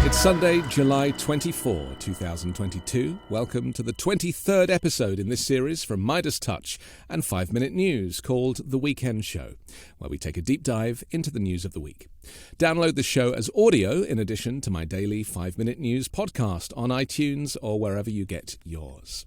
It's Sunday, July 24, 2022. Welcome to the 23rd episode in this series from Midas Touch and 5-Minute News called The Weekend Show, where we take a deep dive into the news of the week. Download the show as audio in addition to my daily 5-Minute News podcast on iTunes or wherever you get yours.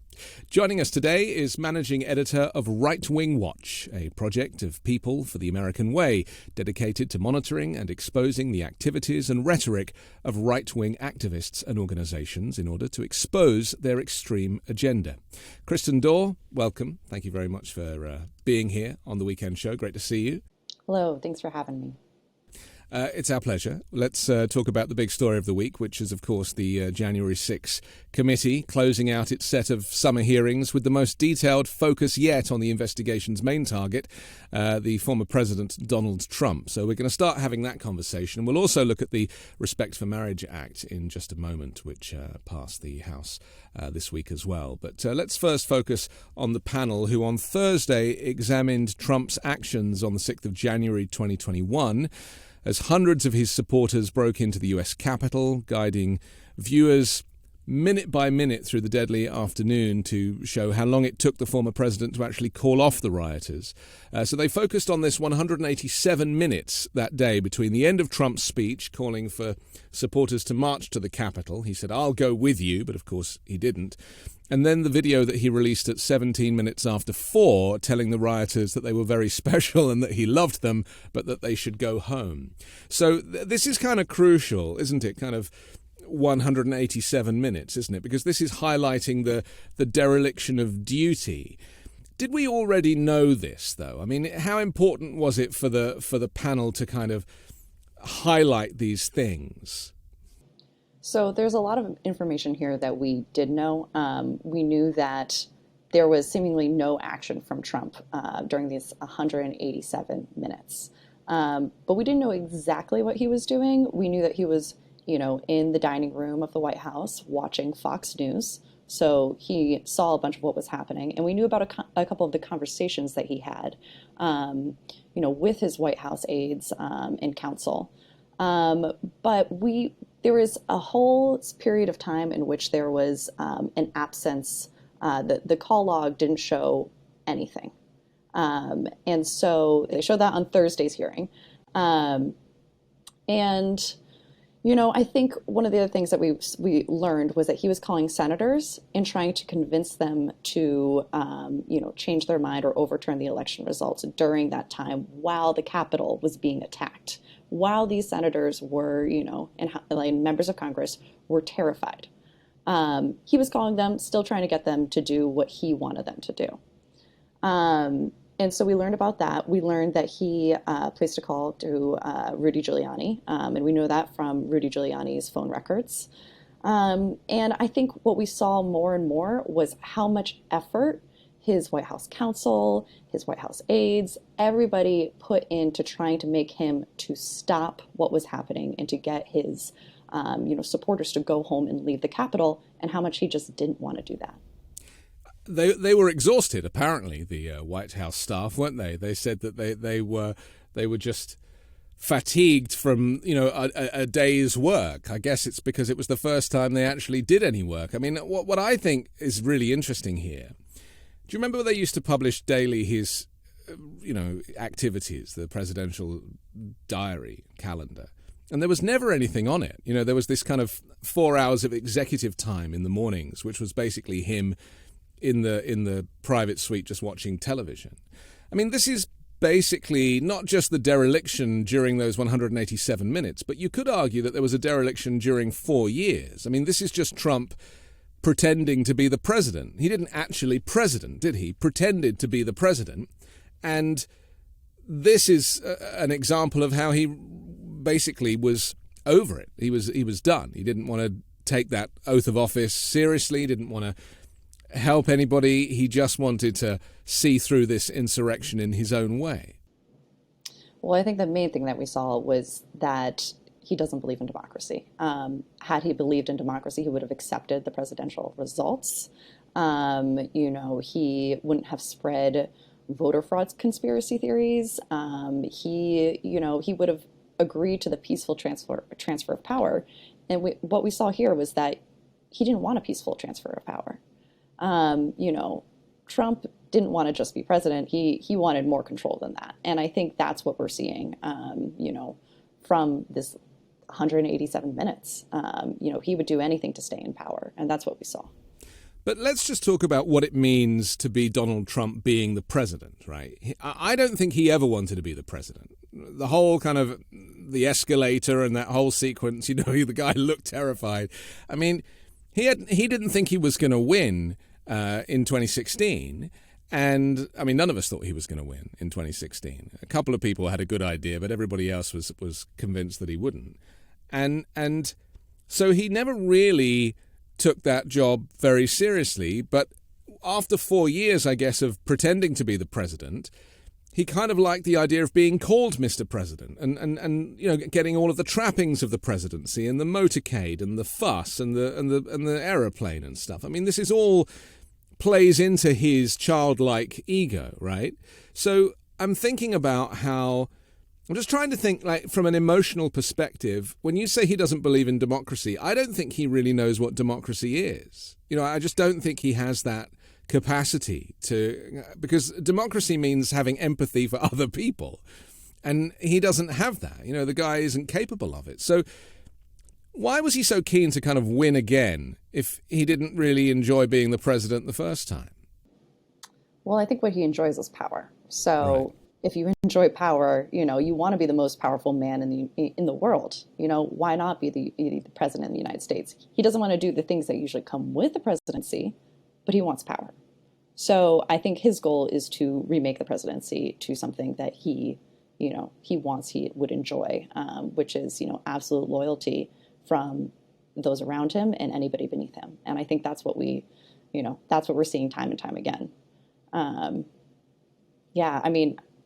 Joining us today is managing editor of Right Wing Watch, a project of People for the American Way, dedicated to monitoring and exposing the activities and rhetoric of right-wing activists and organizations in order to expose their extreme agenda. Kristen Doerer, welcome. Thank you very much for being here on The Weekend Show. Great to see you. Hello. Thanks for having me. It's our pleasure. Let's talk about the big story of the week, which is, of course, the January 6 committee closing out its set of summer hearings with the most detailed focus yet on the investigation's main target, the former President Donald Trump. So we're going to start having that conversation. We'll also look at the Respect for Marriage Act in just a moment, which passed the House this week as well. But let's first focus on the panel who on Thursday examined Trump's actions on the 6th of January 2021, as hundreds of his supporters broke into the US Capitol, guiding viewers minute by minute through the deadly afternoon to show how long it took the former president to actually call off the rioters. So they focused on this 187 minutes that day between the end of Trump's speech calling for supporters to march to the Capitol. He said, "I'll go with you," but of course he didn't. And then the video that he released at 17 minutes after 4, telling the rioters that they were very special and that he loved them, but that they should go home. So this is kind of crucial, isn't it? Kind of 187 minutes, isn't it? Because this is highlighting the dereliction of duty. Did we already know this, though? I mean, how important was it for the panel to kind of highlight these things? So there's a lot of information here that we did know. We knew that there was seemingly no action from Trump during these 187 minutes. But we didn't know exactly what he was doing. We knew that he was, in the dining room of the White House watching Fox News. So he saw a bunch of what was happening. And we knew about a couple of the conversations that he had, with his White House aides and counsel. But there was a whole period of time in which there was an absence. The call log didn't show anything. And so they showed that on Thursday's hearing. I think one of the other things that we learned was that he was calling senators and trying to convince them to, change their mind or overturn the election results during that time while the Capitol was being attacked, while these senators were, and members of Congress were terrified. He was calling them, still trying to get them to do what he wanted them to do. And so we learned about that. We learned that he placed a call to Rudy Giuliani, and we know that from Rudy Giuliani's phone records. And I think what we saw more and more was how much effort his White House counsel, his White House aides, everybody put into trying to make him to stop what was happening and to get his supporters to go home and leave the Capitol, and how much he just didn't want to do that. They were exhausted, apparently, the White House staff, weren't they? They said that they were just fatigued from a day's work. I guess it's because it was the first time they actually did any work. I mean, what I think is really interesting here. Do you remember they used to publish daily his activities, the presidential diary calendar? And there was never anything on it. There was this kind of 4 hours of executive time in the mornings, which was basically him in the private suite just watching television. I mean, this is basically not just the dereliction during those 187 minutes, but you could argue that there was a dereliction during 4 years. I mean, this is just Trump pretending to be the president. He didn't actually president, did he? Pretended to be the president. And this is an example of how he basically was over it. He was done. He didn't want to take that oath of office seriously. He didn't want to help anybody. He just wanted to see through this insurrection in his own way. Well, I think the main thing that we saw was that he doesn't believe in democracy. Had he believed in democracy, he would have accepted the presidential results. He wouldn't have spread voter fraud conspiracy theories. He would have agreed to the peaceful transfer of power. And what we saw here was that he didn't want a peaceful transfer of power. Trump didn't want to just be president. He wanted more control than that. And I think that's what we're seeing, from this 187 minutes. He would do anything to stay in power. And that's what we saw. But let's just talk about what it means to be Donald Trump being the president, right? I don't think he ever wanted to be the president. The whole kind of the escalator and that whole sequence, the guy looked terrified. I mean, he didn't think he was going to win in 2016. And I mean, none of us thought he was going to win in 2016. A couple of people had a good idea, but everybody else was convinced that he wouldn't. And so he never really took that job very seriously. But after 4 years, I guess, of pretending to be the president, he kind of liked the idea of being called Mr. President and getting all of the trappings of the presidency and the motorcade and the fuss and the aeroplane and stuff. I mean, this is all plays into his childlike ego, right? So I'm thinking about how I'm just trying to think, like, from an emotional perspective. When you say he doesn't believe in democracy, I don't think he really knows what democracy is. I just don't think he has that capacity because democracy means having empathy for other people. And he doesn't have that. The guy isn't capable of it. So why was he so keen to kind of win again if he didn't really enjoy being the president the first time? Well, I think what he enjoys is power. So right. If you enjoy power, you want to be the most powerful man in the world. Why not be the president of the United States? He doesn't want to do the things that usually come with the presidency, but he wants power. So I think his goal is to remake the presidency to something that he would enjoy, which is, absolute loyalty from those around him and anybody beneath him. And I think that's what that's what we're seeing time and time again.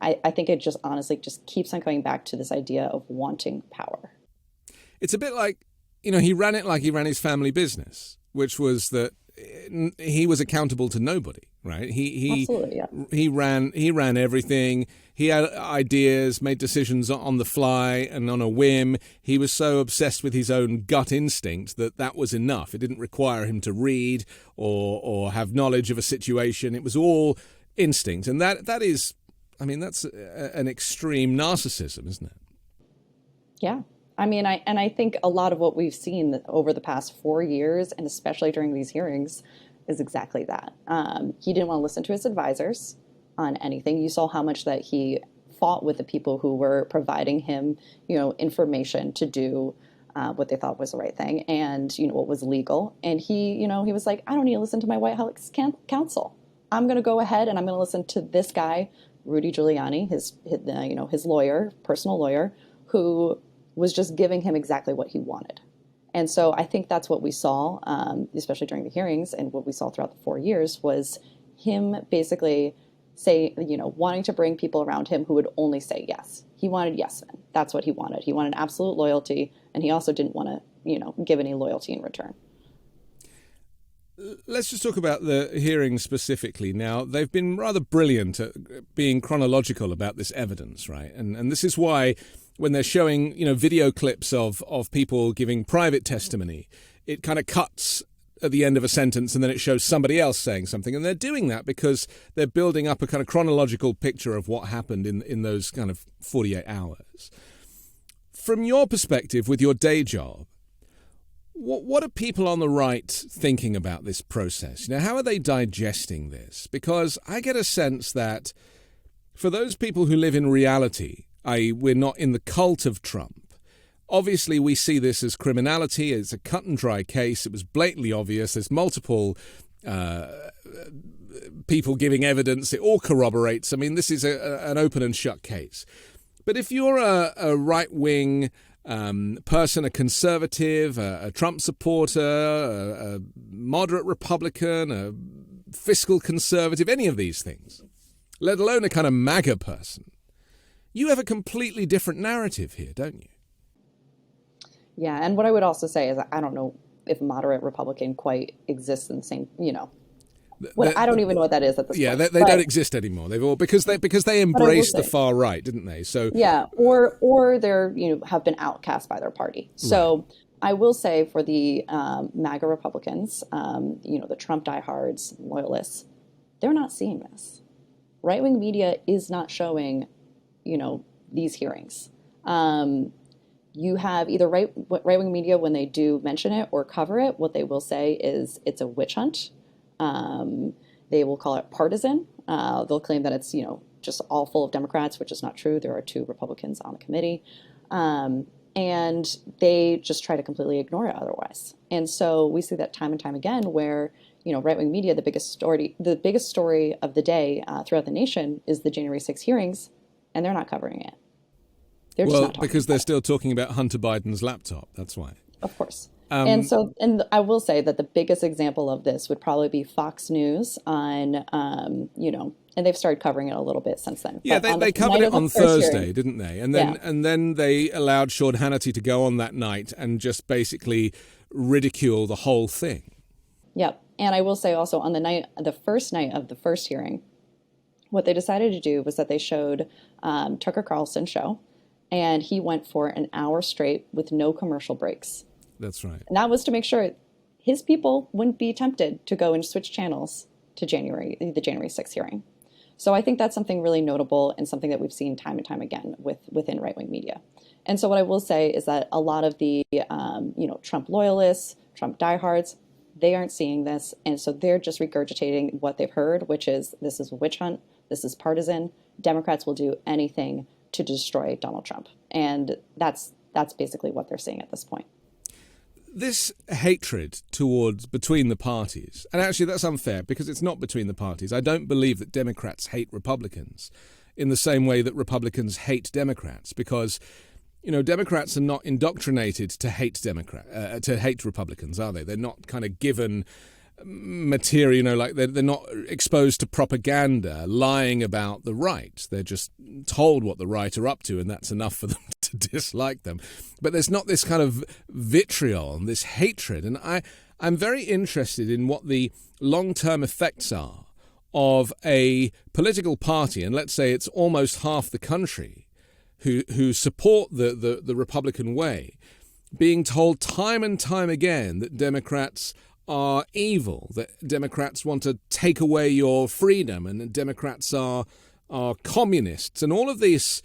I think it just honestly just keeps on coming back to this idea of wanting power. It's a bit like, he ran it like he ran his family business, which was that he was accountable to nobody, right? Absolutely, yeah. He ran everything. He had ideas, made decisions on the fly and on a whim. He was so obsessed with his own gut instinct that was enough. It didn't require him to read or have knowledge of a situation. It was all instinct. And that is, that's an extreme narcissism, isn't it? Yeah. I think a lot of what we've seen over the past 4 years, and especially during these hearings, is exactly that. He didn't want to listen to his advisors on anything. You saw how much that he fought with the people who were providing him, information to do what they thought was the right thing and, what was legal. And he was like, I don't need to listen to my White House counsel. I'm going to go ahead and I'm going to listen to this guy, Rudy Giuliani, his lawyer, personal lawyer, who was just giving him exactly what he wanted. And so I think that's what we saw, especially during the hearings, and what we saw throughout the 4 years was him basically wanting to bring people around him who would only say yes. He wanted yes men. That's what he wanted. He wanted absolute loyalty, and he also didn't want to, give any loyalty in return. Let's just talk about the hearings specifically. Now, they've been rather brilliant at being chronological about this evidence, right? And this is why when they're showing, video clips of people giving private testimony, it kind of cuts at the end of a sentence and then it shows somebody else saying something. And they're doing that because they're building up a kind of chronological picture of what happened in those kind of 48 hours. From your perspective, with your day job, what are people on the right thinking about this process? How are they digesting this? Because I get a sense that for those people who live in reality, i.e. we're not in the cult of Trump, obviously we see this as criminality. It's a cut and dry case. It was blatantly obvious. There's multiple people giving evidence. It all corroborates. This is an open and shut case. But if you're a right-wing person, a conservative, a Trump supporter, a moderate Republican, a fiscal conservative, any of these things, let alone a kind of MAGA person, you have a completely different narrative here, don't you? Yeah, and what I would also say is I don't know if moderate Republican quite exists in the same, I don't even know what that is at this point. Yeah, they don't exist anymore. They've all because they embraced the far right, didn't they? So yeah, or they're have been outcast by their party. So I will say for the MAGA Republicans, the Trump diehards, loyalists, they're not seeing this. Right-wing media is not showing, these hearings. You have either right-wing media, when they do mention it or cover it, what they will say is it's a witch hunt. They will call it partisan. They'll claim that it's, just all full of Democrats, which is not true. There are 2 Republicans on the committee. And they just try to completely ignore it otherwise. And so we see that time and time again where, right-wing media, the biggest story of the day throughout the nation is the January 6 hearings, and they're not covering it. They're just not talking because they're about still talking about Hunter Biden's laptop. That's why. Of course. And I will say that the biggest example of this would probably be Fox News on, and they've started covering it a little bit since then. Yeah, they covered it on Thursday, hearing, didn't they? And then they allowed Sean Hannity to go on that night and just basically ridicule the whole thing. Yep. And I will say also on the first night of the first hearing, what they decided to do was that they showed Tucker Carlson's show, and he went for an hour straight with no commercial breaks. That's right. And that was to make sure his people wouldn't be tempted to go and switch channels to the January 6th hearing. So I think that's something really notable and something that we've seen time and time again within right-wing media. And so what I will say is that a lot of the, Trump loyalists, Trump diehards, they aren't seeing this. And so they're just regurgitating what they've heard, which is this is a witch hunt. This is partisan. Democrats will do anything to destroy Donald Trump. And that's basically what they're seeing at this point. This hatred between the parties, and actually that's unfair because it's not between the parties. I don't believe that Democrats hate Republicans in the same way that Republicans hate Democrats, because, Democrats are not indoctrinated to hate Republicans, are they? They're not kind of given material, like they're not exposed to propaganda lying about the right. They're just told what the right are up to, and that's enough for them to dislike them. But there's not this kind of vitriol and this hatred. And I'm very interested in what the long-term effects are of a political party, and let's say it's almost half the country who support the Republican way, being told time and time again that Democrats are evil, that Democrats want to take away your freedom, and that Democrats are communists, and all of these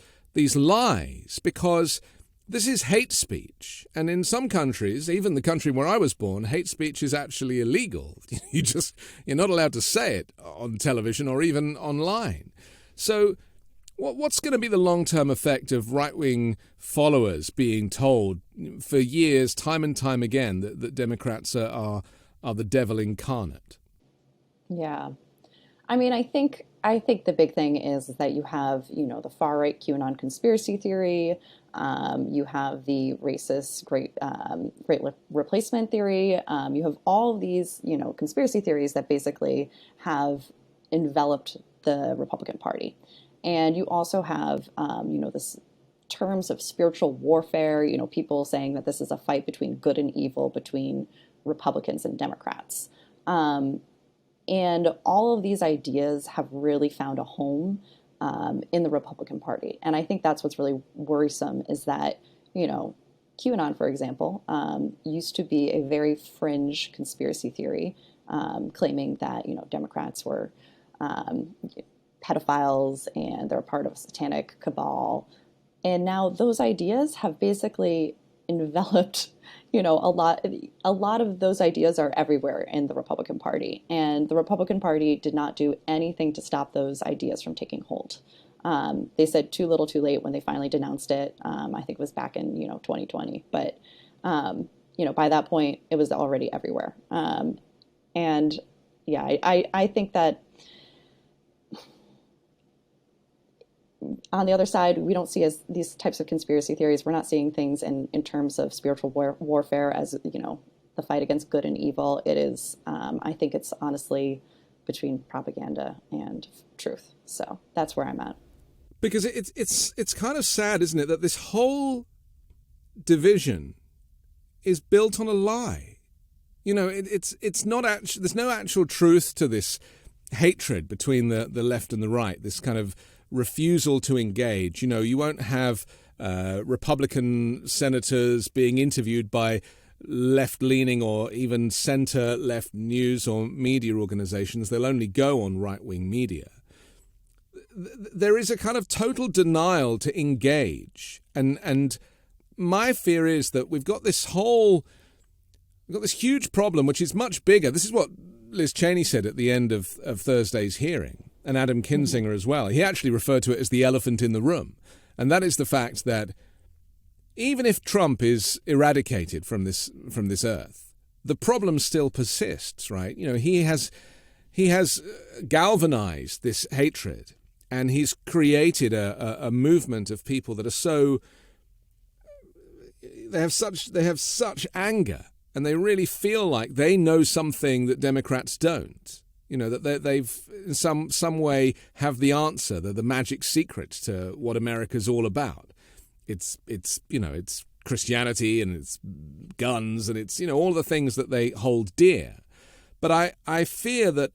lies, because this is hate speech. And in some countries, even the country where I was born, hate speech is actually illegal. You're not allowed to say it on television or even online. So what's going to be the long-term effect of right-wing followers being told for years, time and time again, that Democrats are the devil incarnate? Yeah. I mean, I think the big thing is that you have, the far right QAnon conspiracy theory. You have the racist great replacement theory. You have all of these, conspiracy theories that basically have enveloped the Republican Party. And you also have, this terms of spiritual warfare, people saying that this is a fight between good and evil, between Republicans and Democrats. And all of these ideas have really found a home in the Republican Party. And I think that's what's really worrisome is that, QAnon, for example, used to be a very fringe conspiracy theory, claiming that, Democrats were pedophiles and they're part of a satanic cabal. And now those ideas have basically enveloped, a lot of those ideas are everywhere in the Republican Party. And the Republican Party did not do anything to stop those ideas from taking hold. They said too little too late when they finally denounced it. I think it was back in, 2020. But, by that point, it was already everywhere. And yeah, I think that on the other side, we don't see as these types of conspiracy theories. We're not seeing things in terms of spiritual warfare as, the fight against good and evil. It is, I think it's honestly between propaganda and truth. So that's where I'm at. Because it's kind of sad, isn't it, that this whole division is built on a lie. It's not actually, there's no actual truth to this hatred between the left and the right, this kind of refusal to engage. You won't have Republican senators being interviewed by left-leaning or even center-left news or media organizations. They'll only go on right-wing media. There is a kind of total denial to engage. And my fear is that we've got this huge problem, which is much bigger. This is what Liz Cheney said at the end of Thursday's hearing, and Adam Kinzinger as well. He actually referred to it as the elephant in the room. And that is the fact that even if Trump is eradicated from this earth, the problem still persists, right? You know, he has galvanized this hatred, and he's created a movement of people that are so, they have such anger, and they really feel like they know something that Democrats don't. You know, that they've in some way have the answer, the magic secret to what America's all about. It's Christianity, and it's guns, and it's, all the things that they hold dear. But I fear that,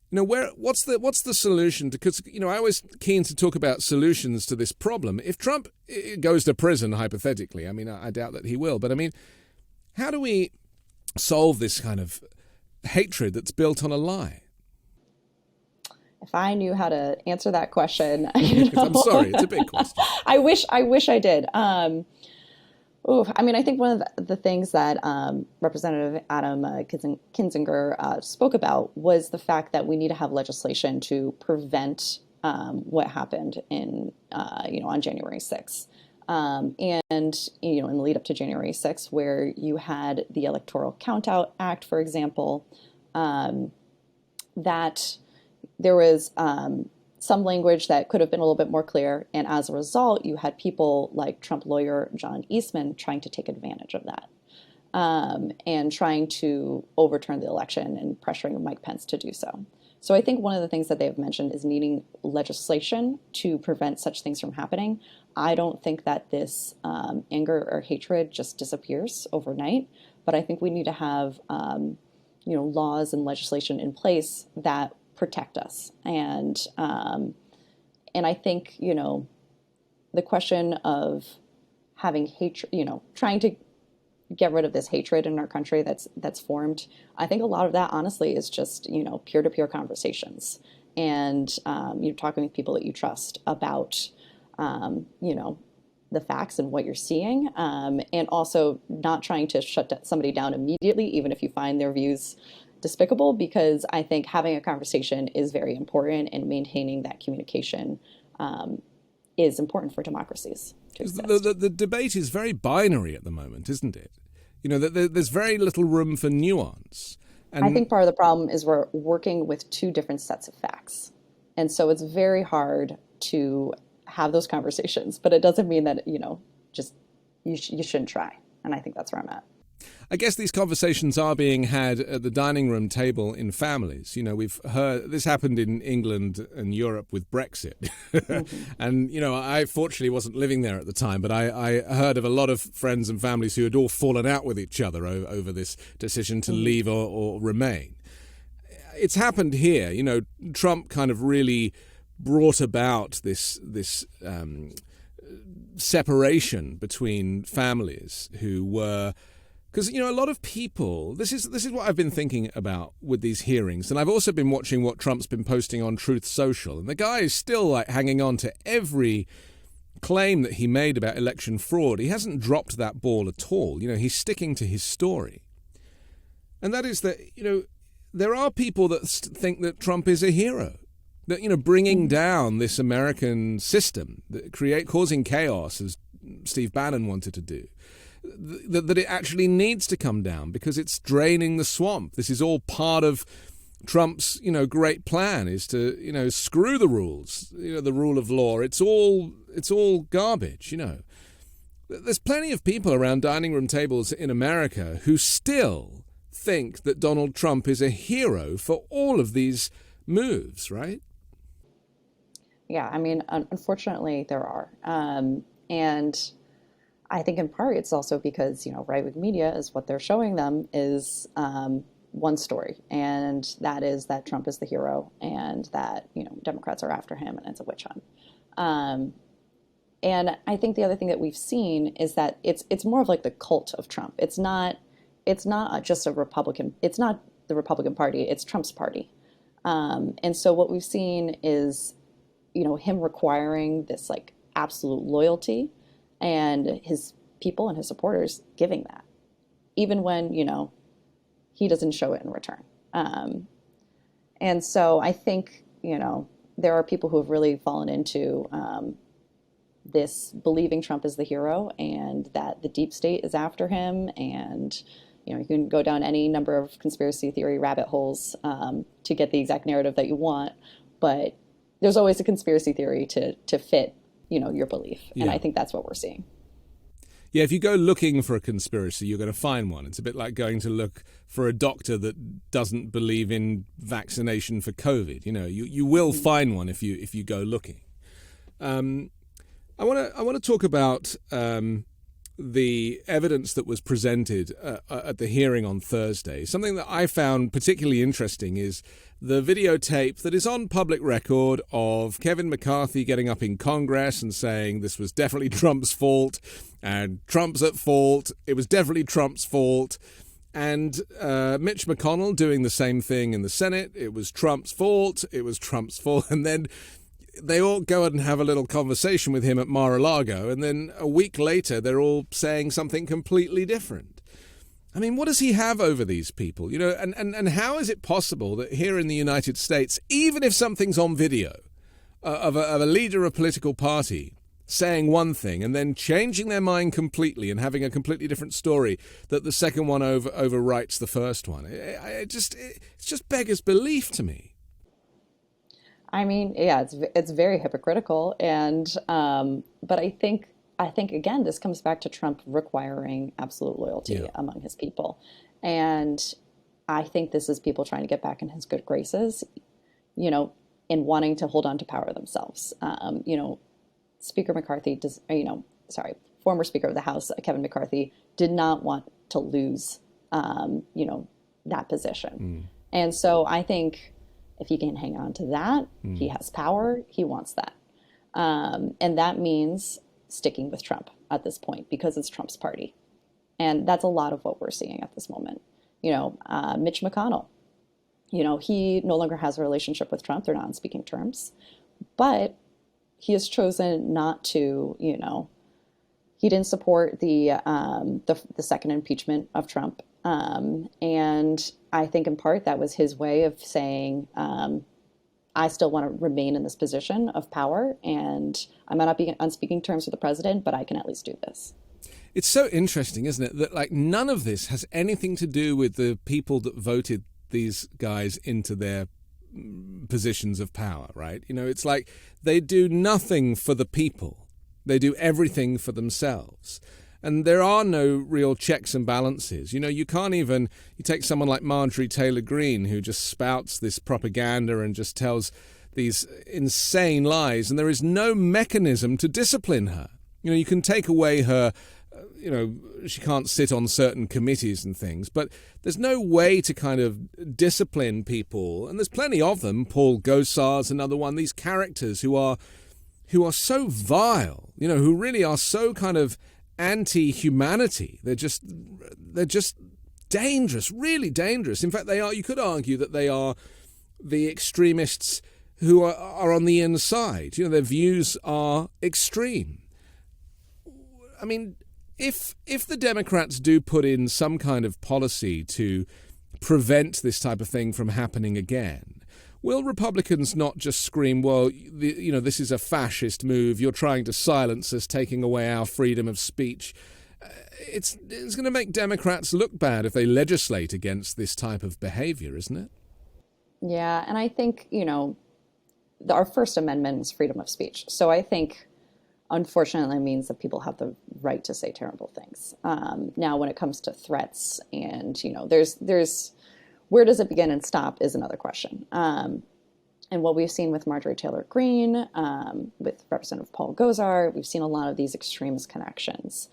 what's the solution? Because, I was keen to talk about solutions to this problem. If Trump goes to prison, hypothetically, I mean, I doubt that he will, but I mean, how do we solve this kind of hatred that's built on a lie? If I knew how to answer that question, I'm sorry, it's a big question. I wish I did. I think one of the things that Representative Adam Kinzinger spoke about was the fact that we need to have legislation to prevent what happened on January 6th. And in the lead up to January 6th, where you had the Electoral Countout Act, for example, that there was some language that could have been a little bit more clear. And as a result, you had people like Trump lawyer John Eastman trying to take advantage of that and trying to overturn the election and pressuring Mike Pence to do so. So I think one of the things that they've mentioned is needing legislation to prevent such things from happening. I don't think that this anger or hatred just disappears overnight, but I think we need to have laws and legislation in place that protect us. And I think, the question of having hatred, trying to get rid of this hatred in our country that's formed, I think a lot of that, honestly, is just, peer-to-peer conversations and, talking with people that you trust about, the facts and what you're seeing, and also not trying to shut somebody down immediately, even if you find their views despicable, because I think having a conversation is very important, and maintaining that communication is important for democracies to exist. The debate is very binary at the moment, isn't it? There's very little room for nuance. And I think part of the problem is we're working with two different sets of facts. And so it's very hard to have those conversations, but it doesn't mean that, you shouldn't try. And I think that's where I'm at. I guess these conversations are being had at the dining room table in families. We've heard this happened in England and Europe with Brexit. Mm-hmm. And, I fortunately wasn't living there at the time, but I heard of a lot of friends and families who had all fallen out with each other over this decision to leave or remain. It's happened here. Trump kind of really brought about this separation between families who were... Because, a lot of people, this is what I've been thinking about with these hearings. And I've also been watching what Trump's been posting on Truth Social. And the guy is still hanging on to every claim that he made about election fraud. He hasn't dropped that ball at all. He's sticking to his story. And that is that, there are people that think that Trump is a hero. That, bringing down this American system, causing chaos, as Steve Bannon wanted to do. That it actually needs to come down because it's draining the swamp. This is all part of Trump's, great plan is to, screw the rules, the rule of law. It's all garbage, There's plenty of people around dining room tables in America who still think that Donald Trump is a hero for all of these moves, right? Yeah, I mean, unfortunately, there are. And I think in part it's also because, right-wing media is what they're showing them is one story. And that is that Trump is the hero and that, Democrats are after him and it's a witch hunt. And I think the other thing that we've seen is that it's more of like the cult of Trump. It's not it's not just a Republican, it's not the Republican Party, it's Trump's party. And so what we've seen is, him requiring this like absolute loyalty and his people and his supporters giving that, even when, he doesn't show it in return. And so I think, there are people who have really fallen into this believing Trump is the hero and that the deep state is after him. And, you can go down any number of conspiracy theory rabbit holes to get the exact narrative that you want. But there's always a conspiracy theory to fit, your belief. And I think that's what we're seeing. Yeah, if you go looking for a conspiracy, you're going to find one. It's a bit like going to look for a doctor that doesn't believe in vaccination for COVID. You will find one if you go looking. I want to talk about the evidence that was presented at the hearing on Thursday. Something that I found particularly interesting is the videotape that is on public record of Kevin McCarthy getting up in Congress and saying this was definitely Trump's fault and Trump's at fault. It was definitely Trump's fault. And Mitch McConnell doing the same thing in the Senate. It was Trump's fault. It was Trump's fault. And then they all go and have a little conversation with him at Mar-a-Lago. And then a week later, they're all saying something completely different. I mean, what does he have over these people? And how is it possible that here in the United States, even if something's on video of a leader of a political party saying one thing and then changing their mind completely and having a completely different story, that the second one overwrites the first one? It just beggars belief to me. I mean, yeah, it's very hypocritical, and but I think again, this comes back to Trump requiring absolute loyalty among his people, and I think this is people trying to get back in his good graces, in wanting to hold on to power themselves. Speaker McCarthy former Speaker of the House Kevin McCarthy did not want to lose, that position, and so I think, if he can hang on to that, he has power, he wants that. And that means sticking with Trump at this point because it's Trump's party. And that's a lot of what we're seeing at this moment. Mitch McConnell, he no longer has a relationship with Trump. They're not on speaking terms. But he has chosen not to, he didn't support the second impeachment of Trump. And I think in part that was his way of saying, I still want to remain in this position of power, and I might not be on speaking terms with the president, but I can at least do this. It's so interesting, isn't it, that none of this has anything to do with the people that voted these guys into their positions of power, right? It's like they do nothing for the people. They do everything for themselves. And there are no real checks and balances. You can't even, you take someone like Marjorie Taylor Greene, who just spouts this propaganda and just tells these insane lies, and there is no mechanism to discipline her. You can take away her, she can't sit on certain committees and things, but there's no way to kind of discipline people. And there's plenty of them. Paul Gosar's another one, these characters who are so vile, who really are so kind of anti-humanity. They're just dangerous, really dangerous. In fact, they are. You could argue that they are the extremists who are on the inside. Their views are extreme. I mean, if the Democrats do put in some kind of policy to prevent this type of thing from happening again, will Republicans not just scream, well, this is a fascist move, you're trying to silence us, taking away our freedom of speech? It's going to make Democrats look bad if they legislate against this type of behavior, isn't it? Yeah, and I think, our First Amendment is freedom of speech. So I think, unfortunately, it means that people have the right to say terrible things. Now, when it comes to threats and, there's where does it begin and stop is another question. And what we've seen with Marjorie Taylor Greene, with Representative Paul Gosar, we've seen a lot of these extremist connections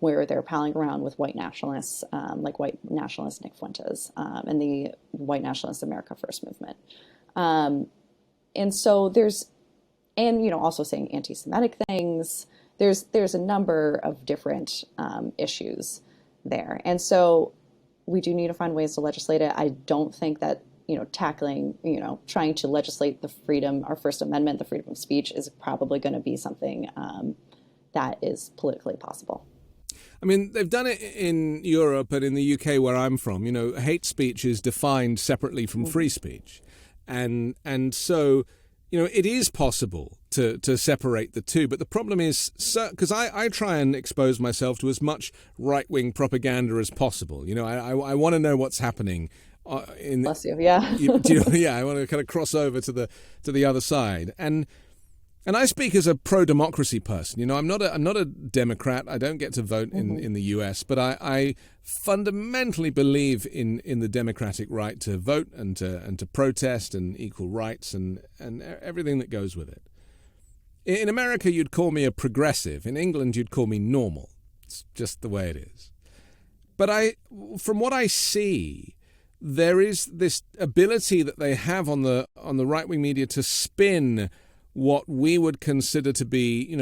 where they're palling around with white nationalists, like white nationalist Nick Fuentes and the white nationalist America First movement. And so also saying anti-Semitic things. There's a number of different issues there. And so we do need to find ways to legislate it. I don't think that, tackling, trying to legislate the freedom, our First Amendment, the freedom of speech is probably going to be something that is politically possible. I mean, they've done it in Europe and in the UK where I'm from. Hate speech is defined separately from free speech. And so, it is possible to separate the two. But the problem is, because I try and expose myself to as much right-wing propaganda as possible. I want to know what's happening. Bless you, yeah. I want to kind of cross over to the other side. And I speak as a pro-democracy person. I'm not a Democrat. I don't get to vote in the US, but I fundamentally believe in the democratic right to vote and to protest and equal rights and everything that goes with it. In America, you'd call me a progressive. In England, you'd call me normal. It's just the way it is. But from what I see, there is this ability that they have on the right-wing media to spin what we would consider to be,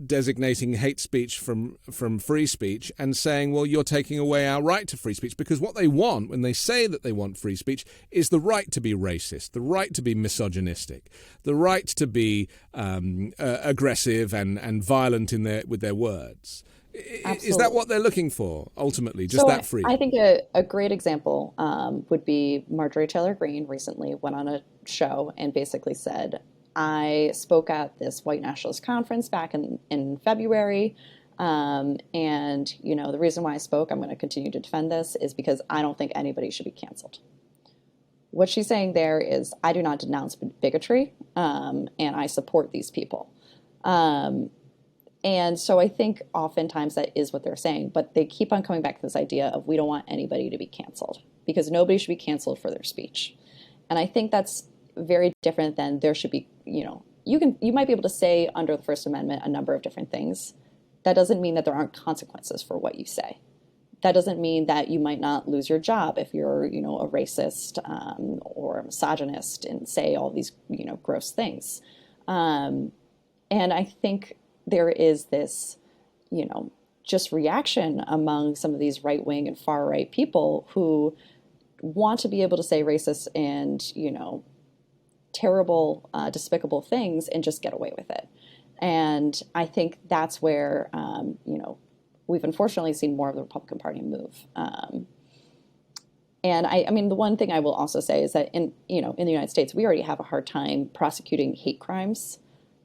designating hate speech from free speech and saying, well, you're taking away our right to free speech. Because what they want when they say that they want free speech is the right to be racist, the right to be misogynistic, the right to be aggressive and violent with their words. Absolutely. Is that what they're looking for, ultimately, just that freedom? I think a great example would be Marjorie Taylor Greene recently went on a show and basically said, I spoke at this white nationalist conference back in February, and, the reason why I spoke, I'm going to continue to defend this, is because I don't think anybody should be canceled. What she's saying there is, I do not denounce bigotry, and I support these people. And so I think oftentimes that is what they're saying, but they keep on coming back to this idea of we don't want anybody to be canceled because nobody should be canceled for their speech. And I think that's very different than there should be, you might be able to say under the First Amendment a number of different things. That doesn't mean that there aren't consequences for what you say. That doesn't mean that you might not lose your job if you're, a racist or a misogynist and say all these, gross things. And I think there is this, just reaction among some of these right-wing and far-right people who want to be able to say racist and, terrible, despicable things and just get away with it. And I think that's where, we've unfortunately seen more of the Republican Party move. And I mean, the one thing I will also say is that in the United States, we already have a hard time prosecuting hate crimes.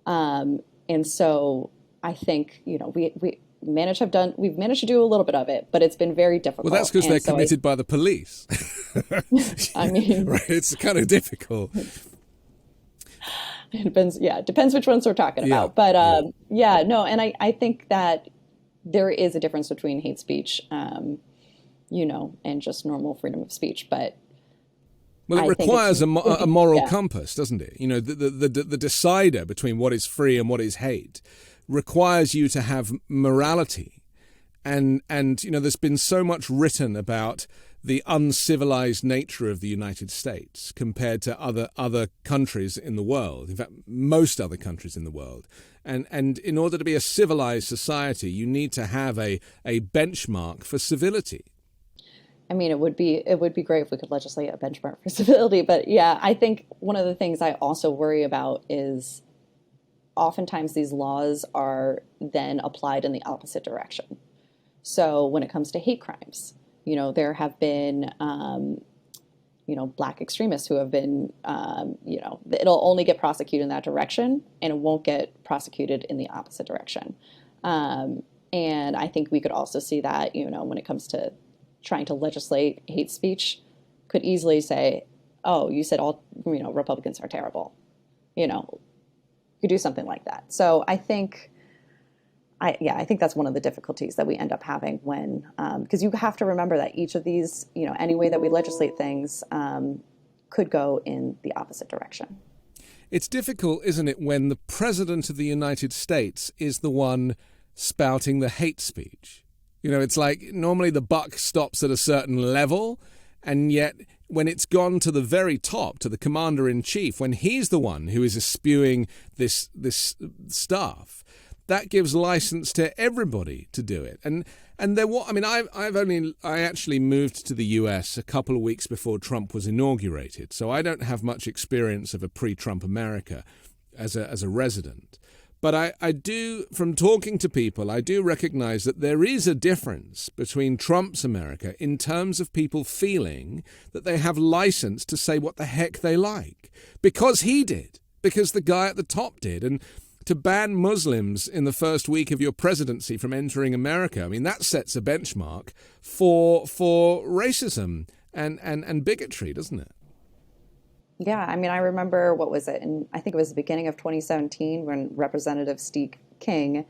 And so I think, we've managed to do a little bit of it, but it's been very difficult. Well, that's because they're committed by the police. I mean, right, it's kind of difficult. It depends which ones we're talking about. But and I think that there is a difference between hate speech, and just normal freedom of speech. But well, it requires a moral compass, doesn't it? The decider between what is free and what is hate requires you to have morality. And there's been so much written about the uncivilized nature of the United States compared to other countries in the world. In fact, most other countries in the world. And in order to be a civilized society, you need to have a benchmark for civility. I mean, it would be great if we could legislate a benchmark for civility. But yeah, I think one of the things I also worry about is oftentimes these laws are then applied in the opposite direction. So when it comes to hate crimes, there have been, Black extremists who have been, it'll only get prosecuted in that direction and it won't get prosecuted in the opposite direction. And I think we could also see that, when it comes to trying to legislate hate speech, could easily say, oh, you said all, Republicans are terrible. You could do something like that. So I think that's one of the difficulties that we end up having when, because you have to remember that each of these, any way that we legislate things could go in the opposite direction. It's difficult, isn't it, when the President of the United States is the one spouting the hate speech? It's like normally the buck stops at a certain level, and yet when it's gone to the very top, to the commander-in-chief, when he's the one who is spewing this stuff, that gives license to everybody to do it. And there, I mean, I actually moved to the US a couple of weeks before Trump was inaugurated, so I don't have much experience of a pre-Trump America as a resident. But I do, from talking to people, I do recognize that there is a difference between Trump's America in terms of people feeling that they have license to say what the heck they like. Because he did. Because the guy at the top did. And to ban Muslims in the first week of your presidency from entering America, I mean, that sets a benchmark for racism and bigotry, doesn't it? Yeah, I mean, I remember, what was it? And I think it was the beginning of 2017 when Representative Steve King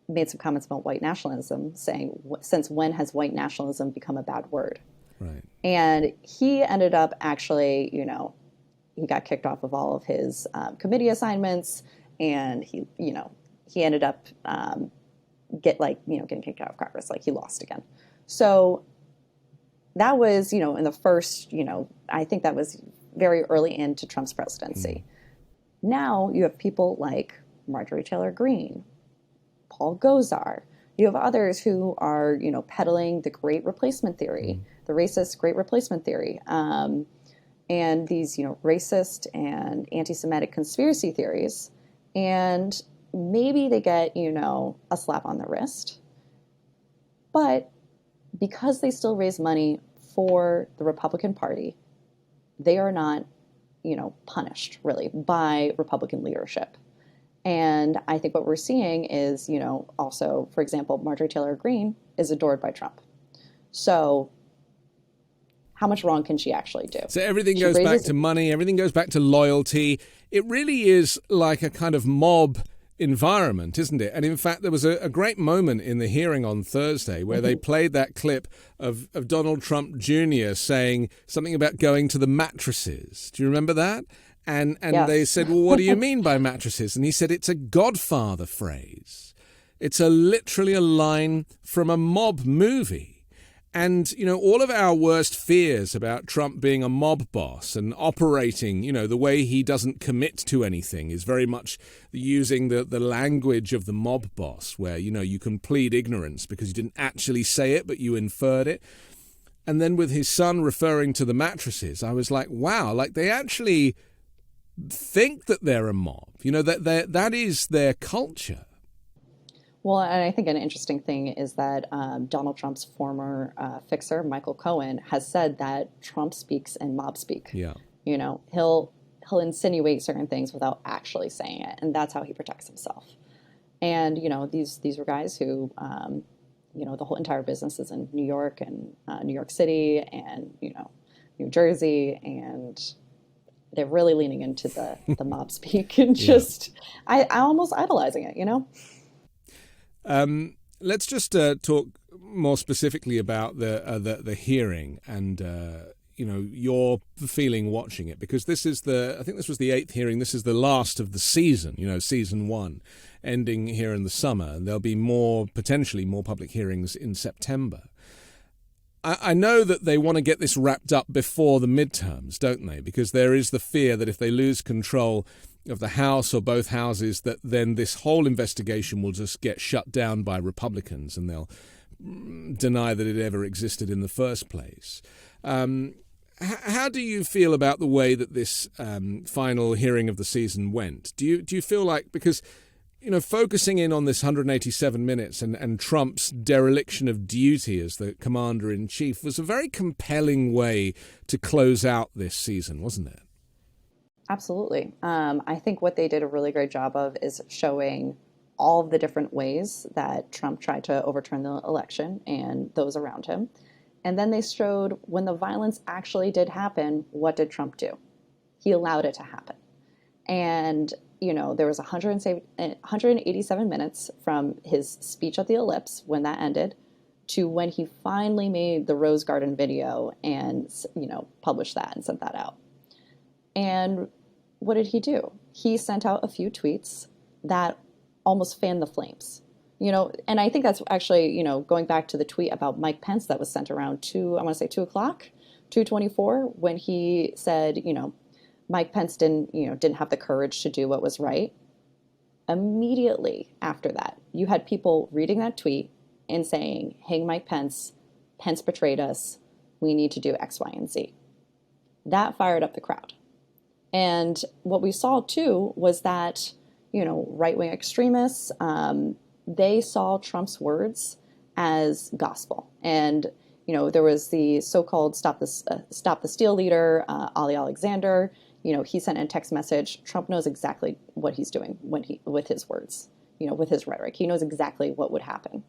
made some comments about white nationalism, saying, since when has white nationalism become a bad word? Right. And he ended up actually, he got kicked off of all of his committee assignments, and he ended up getting kicked out of Congress. Like, he lost again. So that was, in the first, I think that was very early into Trump's presidency. Now you have people like Marjorie Taylor Greene, Paul Gosar. You have others who are, peddling the Great Replacement theory, the racist Great Replacement theory, and these, racist and anti-Semitic conspiracy theories. And maybe they get, a slap on the wrist. But because they still raise money for the Republican Party, they are not, punished really by Republican leadership. And I think what we're seeing is, also, for example, Marjorie Taylor Greene is adored by Trump. So how much wrong can she actually do? So everything goes back to money, everything goes back to loyalty. It really is like a kind of mob environment, isn't it? And in fact, there was a great moment in the hearing on Thursday where they played that clip of Donald Trump Jr. saying something about going to the mattresses. Do you remember that? And Yes. They said, well, what do you mean by mattresses? And he said, it's a Godfather phrase. It's literally a line from a mob movie. And, all of our worst fears about Trump being a mob boss and operating, the way he doesn't commit to anything is very much using the language of the mob boss where, you can plead ignorance because you didn't actually say it, but you inferred it. And then with his son referring to the mattresses, I was like, wow, like they actually think that they're a mob, that is their culture. Well, and I think an interesting thing is that Donald Trump's former fixer, Michael Cohen, has said that Trump speaks in mob speak. Yeah. He'll insinuate certain things without actually saying it, and that's how he protects himself. And, these were guys who, the whole entire business is in New York and New York City and, New Jersey, and they're really leaning into the mob speak and just, I almost idolizing it, Let's just talk more specifically about the hearing and your feeling watching it, because I think this was the 8th hearing. This is the last of the season, season 1, ending here in the summer, and there'll be potentially more public hearings in September. I know that they want to get this wrapped up before the midterms, don't they? Because there is the fear that if they lose control of the House or both houses, that then this whole investigation will just get shut down by Republicans and they'll deny that it ever existed in the first place. How do you feel about the way that this final hearing of the season went? Do you feel like, because focusing in on this 187 minutes and Trump's dereliction of duty as the commander-in-chief was a very compelling way to close out this season, wasn't it? Absolutely. I think what they did a really great job of is showing all of the different ways that Trump tried to overturn the election and those around him. And then they showed when the violence actually did happen, what did Trump do? He allowed it to happen. And, there was 187 minutes from his speech at the Ellipse when that ended to when he finally made the Rose Garden video and, published that and sent that out. And what did he do? He sent out a few tweets that almost fanned the flames. And I think that's actually, going back to the tweet about Mike Pence that was sent around 2 o'clock, 2:24, when he said, Mike Pence didn't have the courage to do what was right. Immediately after that, you had people reading that tweet and saying, hang Mike Pence, Pence betrayed us, we need to do X, Y, and Z. That fired up the crowd. And what we saw too was that, right-wing extremists, they saw Trump's words as gospel. And, there was the so-called Stop the Steal leader, Ali Alexander. He sent a text message. Trump knows exactly what he's doing with his words, with his rhetoric. He knows exactly what would happen.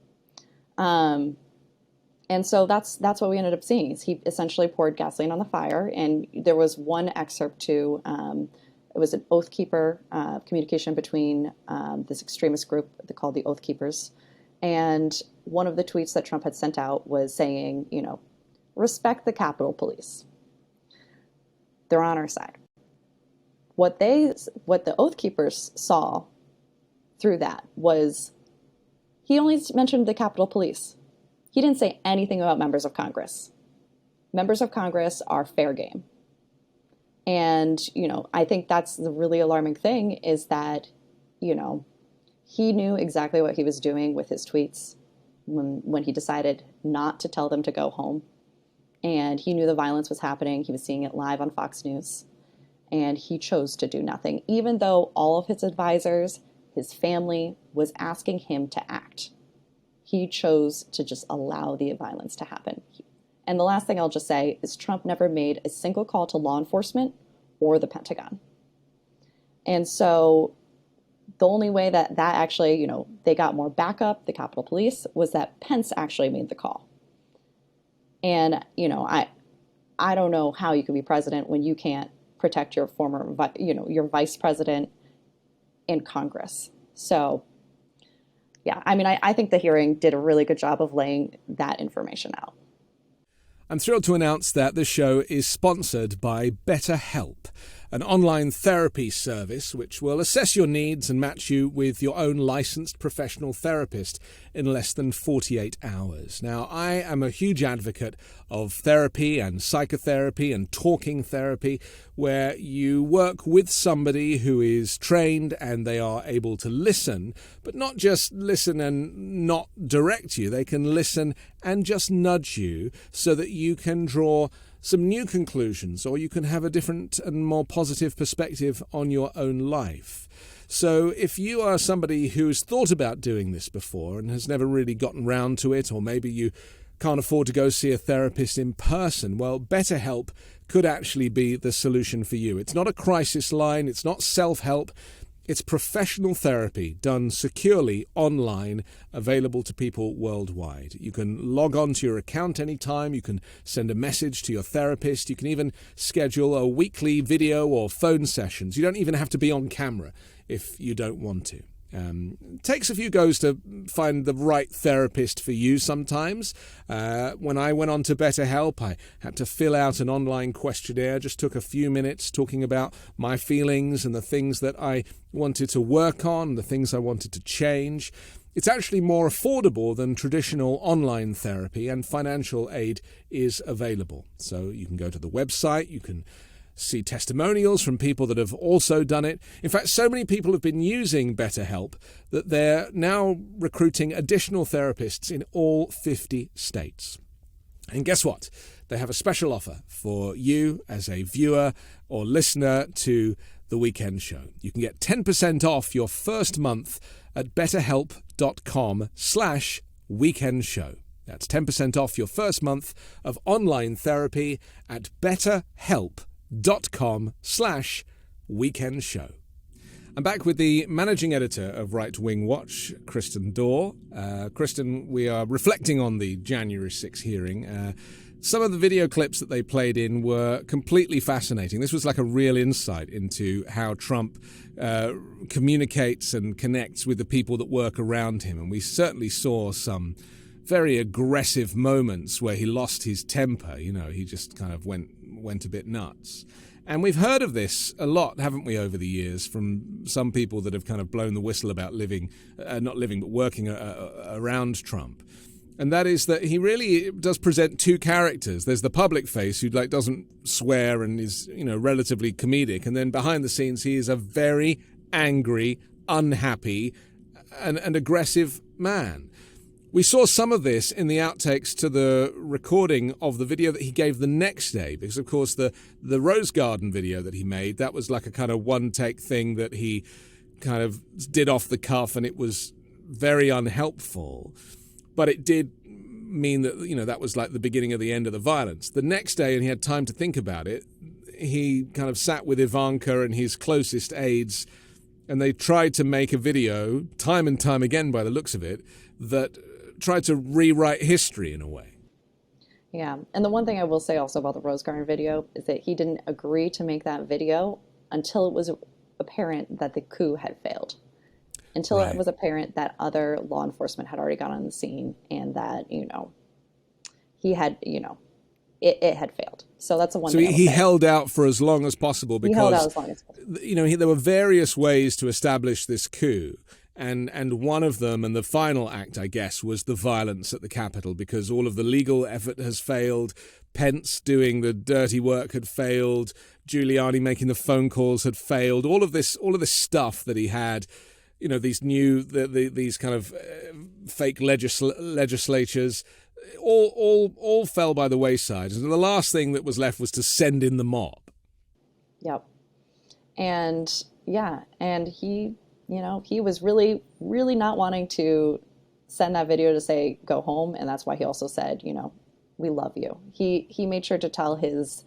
And so that's what we ended up seeing. Is he essentially poured gasoline on the fire. And there was one excerpt too. It was an Oath Keeper communication between this extremist group called the Oath Keepers. And one of the tweets that Trump had sent out was saying, respect the Capitol Police. They're on our side. What the Oath Keepers saw through that was he only mentioned the Capitol Police. He didn't say anything about members of Congress. Members of Congress are fair game. And, I think that's the really alarming thing is that, he knew exactly what he was doing with his tweets when he decided not to tell them to go home. And he knew the violence was happening. He was seeing it live on Fox News. And he chose to do nothing, even though all of his advisors, his family, was asking him to act. He chose to just allow the violence to happen. And the last thing I'll just say is Trump never made a single call to law enforcement or the Pentagon. And so the only way that actually, they got more backup, the Capitol Police, was that Pence actually made the call. And, I don't know how you can be president when you can't protect your your vice president in Congress. So, yeah, I think the hearing did a really good job of laying that information out. I'm thrilled to announce that this show is sponsored by BetterHelp, an online therapy service which will assess your needs and match you with your own licensed professional therapist in less than 48 hours. Now, I am a huge advocate of therapy and psychotherapy and talking therapy, where you work with somebody who is trained and they are able to listen, but not just listen and not direct you. They can listen and just nudge you so that you can draw some new conclusions, or you can have a different and more positive perspective on your own life. So if you are somebody who's thought about doing this before and has never really gotten round to it, or maybe you can't afford to go see a therapist in person, well, BetterHelp could actually be the solution for you. It's not a crisis line, it's not self-help. It's professional therapy done securely online, available to people worldwide. You can log on to your account anytime. You can send a message to your therapist. You can even schedule a weekly video or phone sessions. You don't even have to be on camera if you don't want to. It takes a few goes to find the right therapist for you sometimes. When I went on to BetterHelp, I had to fill out an online questionnaire. Just took a few minutes talking about my feelings and the things that I wanted to work on, the things I wanted to change. It's actually more affordable than traditional online therapy, and financial aid is available. So you can go to the website, you can see testimonials from people that have also done it. In fact, so many people have been using BetterHelp that they're now recruiting additional therapists in all 50 states. And guess what? They have a special offer for you as a viewer or listener to The Weekend Show. You can get 10% off your first month at betterhelp.com/weekendshow. That's 10% off your first month of online therapy at betterhelp.com/weekendshow. I'm back with the managing editor of Right Wing Watch, Kristen Doerer. Kristen, we are reflecting on the January 6 hearing. Some of the video clips that they played in were completely fascinating. This was like a real insight into how Trump communicates and connects with the people that work around him. And we certainly saw some very aggressive moments where he lost his temper. He just kind of went a bit nuts. And we've heard of this a lot, haven't we, over the years, from some people that have kind of blown the whistle about working around Trump. And that is that he really does present two characters. There's the public face who doesn't swear and is, relatively comedic. And then behind the scenes, he is a very angry, unhappy and aggressive man. We saw some of this in the outtakes to the recording of the video that he gave the next day, because, of course, the Rose Garden video that he made, that was like a kind of one-take thing that he kind of did off the cuff, and it was very unhelpful. But it did mean that, that was like the beginning of the end of the violence. The next day, and he had time to think about it, he kind of sat with Ivanka and his closest aides, and they tried to make a video, time and time again by the looks of it, that tried to rewrite history in a way. Yeah. And the one thing I will say also about the Rose Garden video is that he didn't agree to make that video until it was apparent that the coup had failed. Until Right. It was apparent that other law enforcement had already gone on the scene and that, he had, it had failed. So that's the one So thing I will he say. held out for as long as possible because, He held out as long as possible. there were various ways to establish this coup. And one of them, and the final act, I guess, was the violence at the Capitol, because all of the legal effort has failed. Pence doing the dirty work had failed. Giuliani making the phone calls had failed. All of this stuff that he had, these these kind of fake legislatures, all fell by the wayside. And the last thing that was left was to send in the mob. Yep. And yeah, and he was really, really not wanting to send that video to say, go home. And that's why he also said, we love you. He made sure to tell his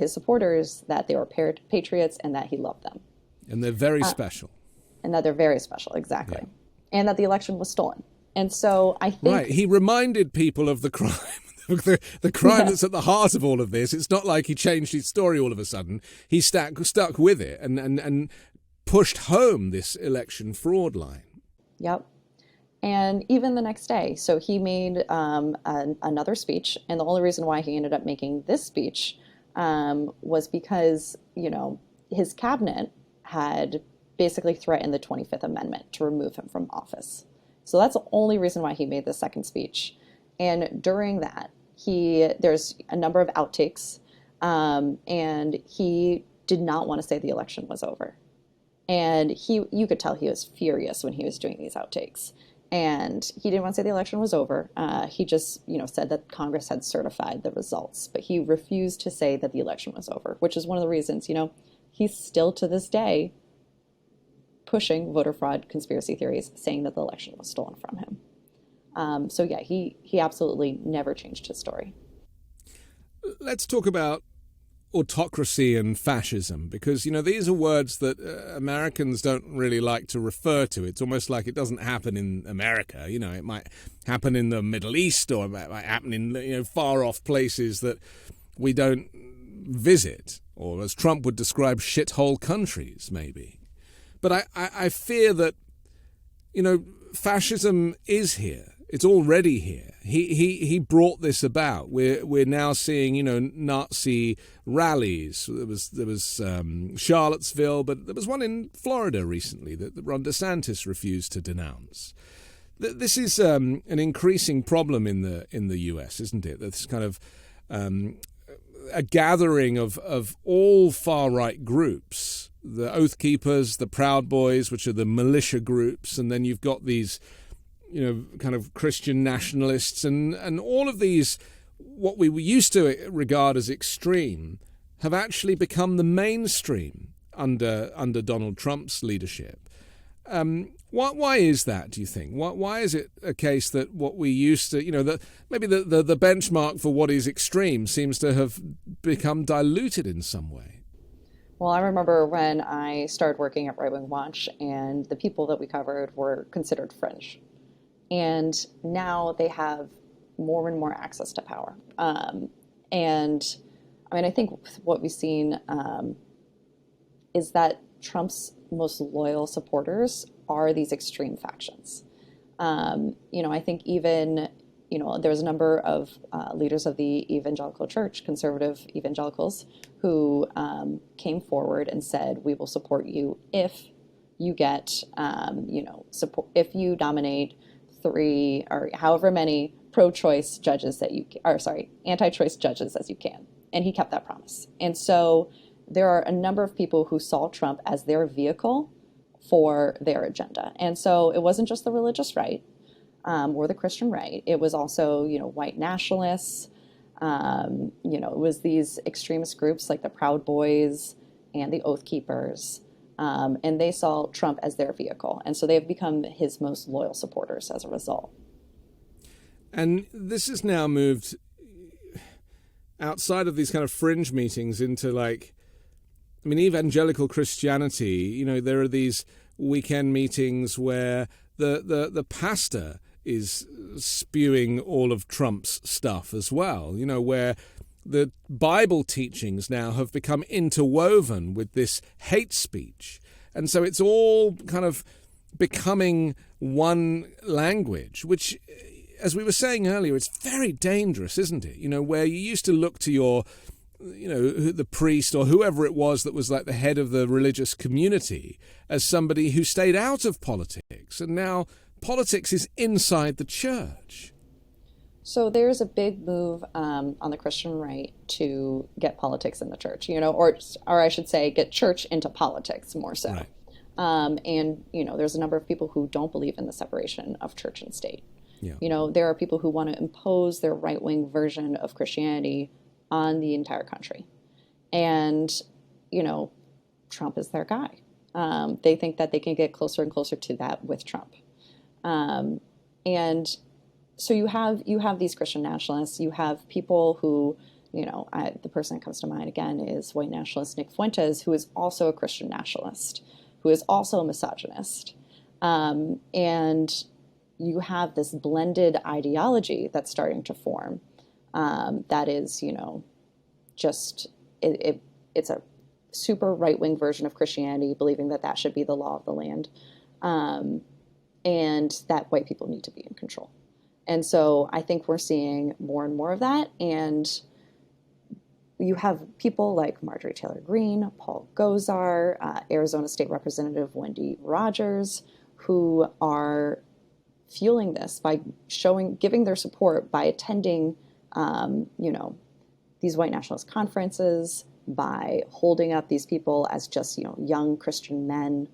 supporters that they were patriots and that he loved them. And they're very special. And that they're very special. Exactly. Yeah. And that the election was stolen. And so I think... Right. He reminded people of the crime. The crime that's at the heart of all of this. It's not like he changed his story all of a sudden. He stuck with it and pushed home this election fraud line. Yep. And even the next day, so he made another speech, and the only reason why he ended up making this speech was because, his cabinet had basically threatened the 25th Amendment to remove him from office. So that's the only reason why he made the second speech. And during that, there's a number of outtakes, and he did not want to say the election was over. And you could tell he was furious when he was doing these outtakes. And he didn't want to say the election was over. He just, said that Congress had certified the results. But he refused to say that the election was over, which is one of the reasons, he's still to this day pushing voter fraud conspiracy theories, saying that the election was stolen from him. So yeah, he absolutely never changed his story. Let's talk about autocracy and fascism, because, these are words that Americans don't really like to refer to. It's almost like it doesn't happen in America. It might happen in the Middle East, or it might happen in, far off places that we don't visit, or as Trump would describe, shithole countries, maybe. But I fear that, fascism is here. It's already here. He brought this about. We're now seeing, Nazi rallies. There was Charlottesville, but there was one in Florida recently that Ron DeSantis refused to denounce. This is an increasing problem in the U.S., isn't it? This kind of a gathering of all far right groups, the Oath Keepers, the Proud Boys, which are the militia groups, and then you've got these, kind of Christian nationalists, and all of these, what we used to regard as extreme, have actually become the mainstream under Donald Trump's leadership. Why is that, do you think? Why is it a case that what we used to, maybe the benchmark for what is extreme seems to have become diluted in some way? Well, I remember when I started working at Right Wing Watch, and the people that we covered were considered fringe. And now they have more and more access to power. And I think what we've seen is that Trump's most loyal supporters are these extreme factions. I think even, there was a number of leaders of the evangelical church, conservative evangelicals, who came forward and said, we will support you if you get, support, if you nominate 3 or however many pro-choice judges anti-choice judges as you can. And he kept that promise. And so there are a number of people who saw Trump as their vehicle for their agenda. And so it wasn't just the religious right or the Christian right. It was also, white nationalists. It was these extremist groups like the Proud Boys and the Oath Keepers. And they saw Trump as their vehicle. And so they have become his most loyal supporters as a result. And this has now moved outside of these kind of fringe meetings into evangelical Christianity. There are these weekend meetings where the pastor is spewing all of Trump's stuff as well, where the Bible teachings now have become interwoven with this hate speech. And so it's all kind of becoming one language, which, as we were saying earlier, it's very dangerous, isn't it? Where you used to look to your, the priest or whoever it was that was like the head of the religious community as somebody who stayed out of politics. And now politics is inside the church. So there's a big move on the Christian right to get politics in the church, or I should say get church into politics more so. Right. And there's a number of people who don't believe in the separation of church and state. Yeah. There are people who want to impose their right-wing version of Christianity on the entire country. And, Trump is their guy. They think that they can get closer and closer to that with Trump. And so you have these Christian nationalists. You have people who, the person that comes to mind again is white nationalist Nick Fuentes, who is also a Christian nationalist, who is also a misogynist. And you have this blended ideology that's starting to form. That is, it's a super right-wing version of Christianity, believing that should be the law of the land, and that white people need to be in control. And so I think we're seeing more and more of that. And you have people like Marjorie Taylor Greene, Paul Gosar, Arizona State Representative Wendy Rogers, who are fueling this by giving their support by attending, these white nationalist conferences, by holding up these people as just, young Christian men.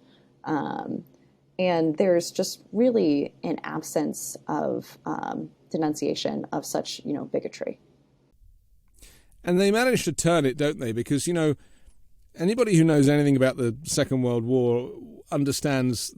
And there's just really an absence of denunciation of such, bigotry. And they manage to turn it, don't they? Because, anybody who knows anything about the Second World War understands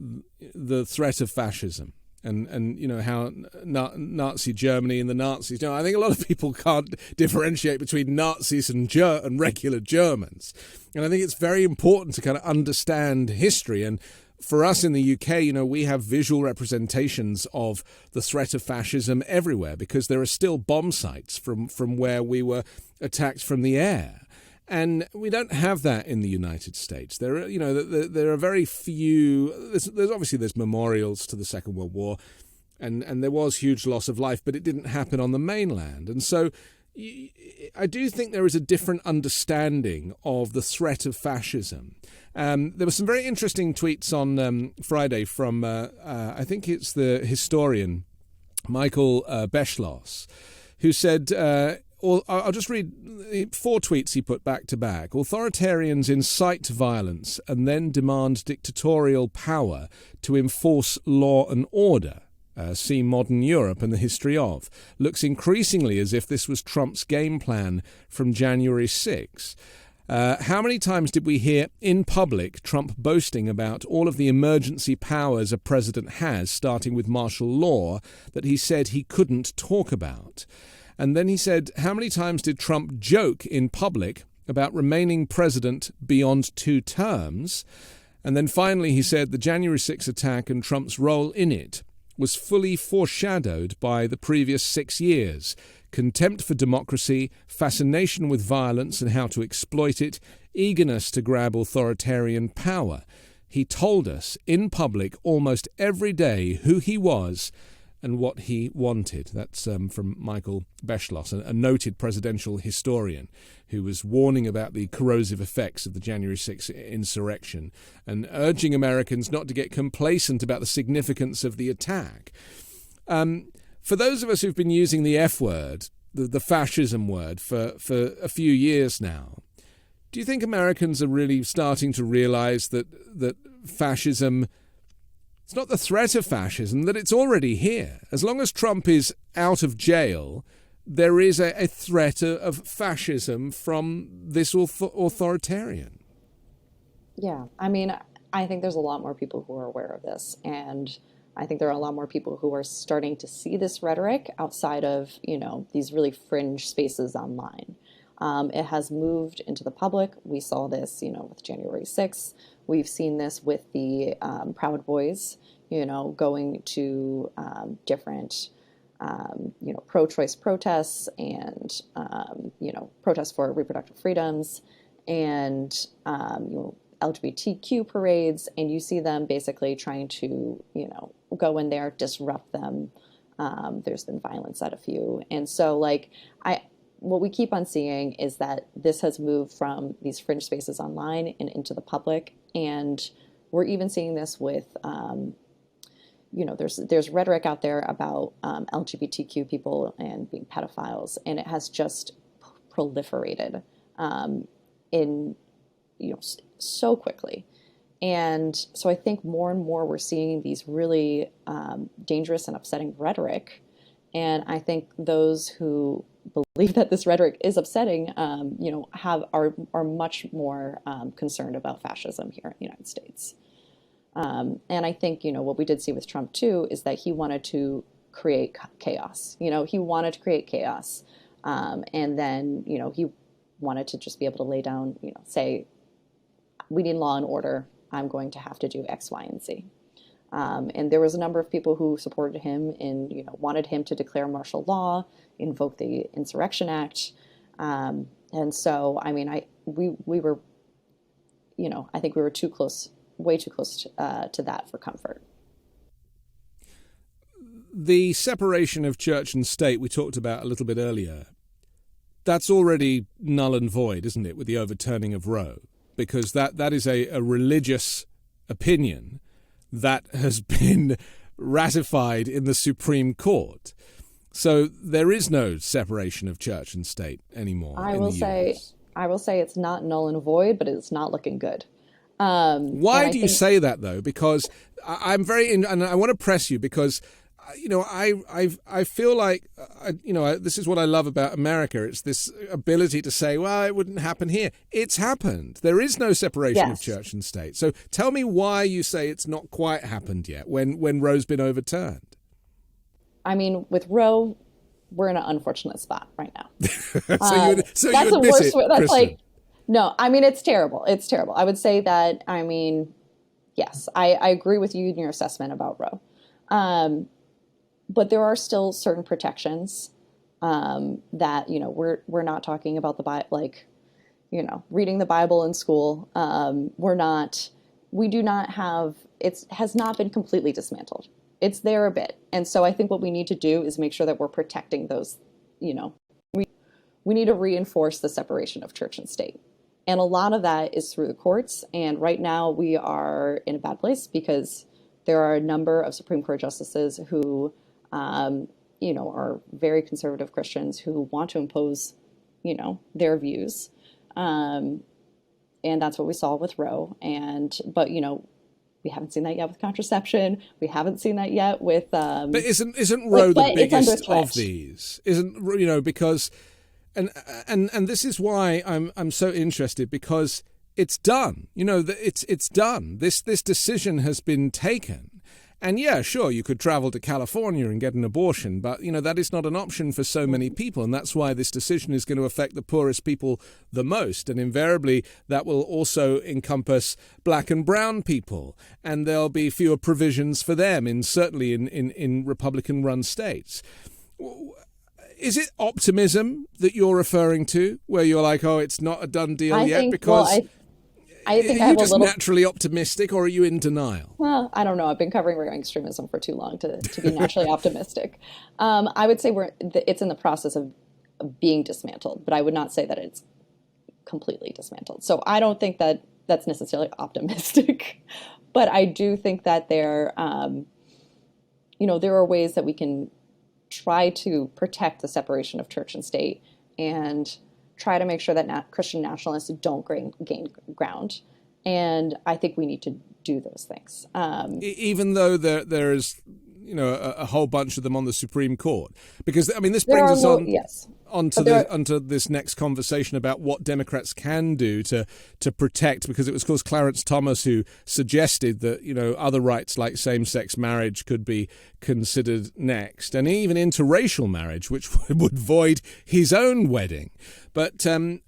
the threat of fascism and how Nazi Germany and the Nazis. I think a lot of people can't differentiate between Nazis and regular Germans. And I think it's very important to kind of understand history. And for us in the UK, we have visual representations of the threat of fascism everywhere because there are still bomb sites from where we were attacked from the air. And we don't have that in the United States. There are very few. There's memorials to the Second World War, and there was huge loss of life, but it didn't happen on the mainland. And so I do think there is a different understanding of the threat of fascism. There were some very interesting tweets on Friday from I think it's the historian Michael Beschloss, who said. I'll just read 4 tweets he put back to back. Authoritarians incite violence and then demand dictatorial power to enforce law and order. See modern Europe and the history of. Looks increasingly as if this was Trump's game plan from January 6. How many times did we hear in public Trump boasting about all of the emergency powers a president has, starting with martial law, that he said he couldn't talk about? And then he said, how many times did Trump joke in public about remaining president beyond 2 terms? And then finally he said the January 6 attack and Trump's role in it was fully foreshadowed by the previous 6 years. Contempt for democracy, fascination with violence and how to exploit it, eagerness to grab authoritarian power. He told us in public almost every day who he was and what he wanted. That's from Michael Beschloss, a noted presidential historian who was warning about the corrosive effects of the January 6th insurrection and urging Americans not to get complacent about the significance of the attack. For those of us who've been using the F word, the fascism word, for a few years now, Do you think Americans are really starting to realize that fascism, it's not the threat of fascism, that it's already here? As long as Trump is out of jail, there is a threat of fascism from this authoritarian. Yeah, I mean, I think there's a lot more people who are aware of this, and I think there are a lot more people who are starting to see this rhetoric outside of, these really fringe spaces online. It has moved into the public. We saw this, with January 6th. We've seen this with the Proud Boys, going to different, pro-choice protests and, protests for reproductive freedoms and, LGBTQ parades. And you see them basically trying to, go in there, disrupt them. There's been violence at a few. And so, what we keep on seeing is that this has moved from these fringe spaces online and into the public. And we're even seeing this with, there's rhetoric out there about LGBTQ people and being pedophiles, and it has just proliferated in, so quickly. And so I think more and more we're seeing these really dangerous and upsetting rhetoric. And I think those who believe that this rhetoric is upsetting, are much more concerned about fascism here in the United States. And I think, what we did see with Trump too is that he wanted to create chaos. He wanted to create chaos, and then he wanted to just be able to lay down, say, we need law and order. I'm going to have to do X, Y, and Z. And there was a number of people who supported him and wanted him to declare martial law, invoke the Insurrection Act, and so we were, I think we were too close, way too close to that for comfort. The separation of church and state we talked about a little bit earlier, that's already null and void, isn't it, with the overturning of Roe? Because that is a religious opinion that has been ratified in the Supreme Court. So there is no separation of church and state anymore. I will say it's not null and void, but it's not looking good. Why do you say that, though? Because I'm and I want to press you because, I feel like, this is what I love about America. It's this ability to say, well, it wouldn't happen here. It's happened. There is no separation of church and state. So tell me why you say it's not quite happened yet when Roe's been overturned. With Roe, we're in an unfortunate spot right now. That's the worst way. That's no, it's terrible. It's terrible. I would say that, yes, I agree with you in your assessment about Roe. But there are still certain protections that, we're not talking about the Bible, reading the Bible in school. We do not have, it has not been completely dismantled. It's there a bit. And so I think what we need to do is make sure that we're protecting those, we need to reinforce the separation of church and state. And a lot of that is through the courts. And right now we are in a bad place because there are a number of Supreme Court justices who, are very conservative Christians who want to impose, their views. And that's what we saw with Roe. But we haven't seen that yet with contraception. We haven't seen that yet with. But isn't Roe the biggest of these? Isn't because, and this is why I'm so interested, because it's done. It's done. This decision has been taken. And yeah, sure, you could travel to California and get an abortion, but, that is not an option for so many people. And that's why this decision is going to affect the poorest people the most. And invariably, that will also encompass black and brown people. And there'll be fewer provisions for them, certainly in Republican-run states. Is it optimism that you're referring to, where you're like, oh, it's not a done deal yet? I think are you just naturally optimistic, or are you in denial? Well, I don't know. I've been covering right-wing extremism for too long to be naturally optimistic. I would say it's in the process of being dismantled, but I would not say that it's completely dismantled. So I don't think that that's necessarily optimistic, but I do think that there are ways that we can try to protect the separation of church and state and try to make sure that Christian nationalists don't gain ground. And I think we need to do those things. Even though there is, a whole bunch of them on the Supreme Court, because I mean this There brings are us on. yes. Onto this next conversation about what Democrats can do to protect, because it was, of course, Clarence Thomas who suggested that, other rights like same-sex marriage could be considered next, and even interracial marriage, which would void his own wedding. But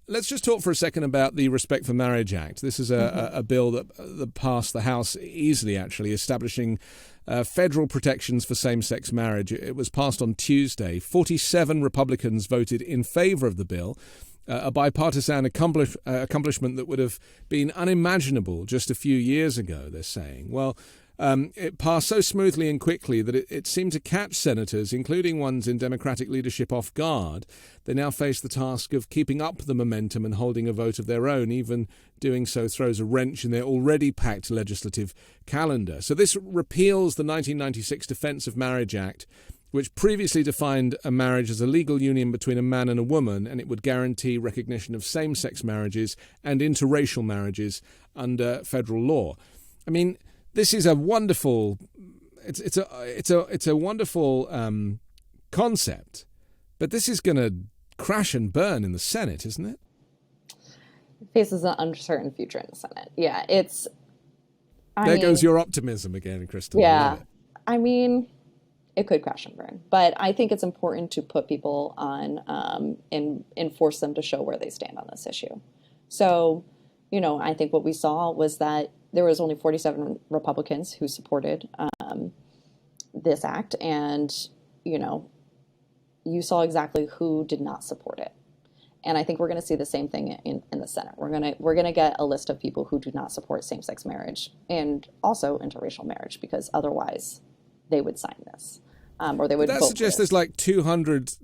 let's just talk for a second about the Respect for Marriage Act. This is a bill that passed the House easily, actually, establishing federal protections for same-sex marriage. It was passed on Tuesday. 47 Republicans voted in favor of the bill, a bipartisan accomplishment that would have been unimaginable just a few years ago, they're saying. Well, it passed so smoothly and quickly that it seemed to catch senators, including ones in Democratic leadership, off guard. They now face the task of keeping up the momentum and holding a vote of their own. Even doing so throws a wrench in their already packed legislative calendar. So this repeals the 1996 Defense of Marriage Act, which previously defined a marriage as a legal union between a man and a woman, and it would guarantee recognition of same-sex marriages and interracial marriages under federal law. I mean, this is a wonderful. It's a wonderful concept, but this is going to crash and burn in the Senate, isn't it? It faces an uncertain future in the Senate. Yeah, There goes your optimism again, Kristen. Yeah, I mean, it could crash and burn, but I think it's important to put people on and force them to show where they stand on this issue. So, I think what we saw was that there was only 47 Republicans who supported this act, and you saw exactly who did not support it. And I think we're going to see the same thing in the Senate. We're gonna get a list of people who do not support same-sex marriage and also interracial marriage, because otherwise they would sign this, or they would. That suggests there's like 200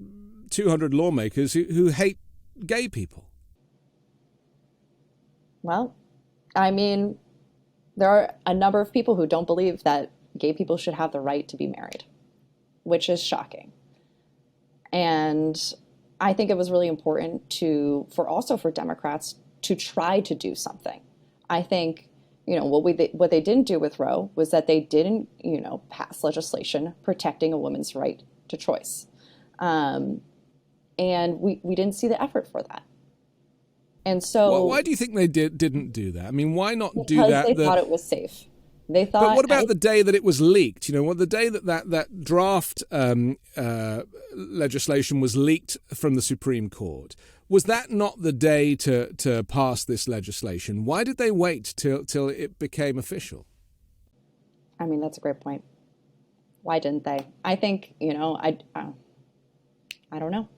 lawmakers who hate gay people. Well, I mean, there are a number of people who don't believe that gay people should have the right to be married, which is shocking. And I think it was really important for Democrats to try to do something. I think, what they didn't do with Roe was that they didn't, pass legislation protecting a woman's right to choice. And we didn't see the effort for that. And so, well, why do you think they didn't do that? I mean, why not do that? Because they thought it was safe. They thought. But what about the day that it was leaked? The day that draft legislation was leaked from the Supreme Court. Was that not the day to pass this legislation? Why did they wait till it became official? I mean, that's a great point. Why didn't they? I think I don't know,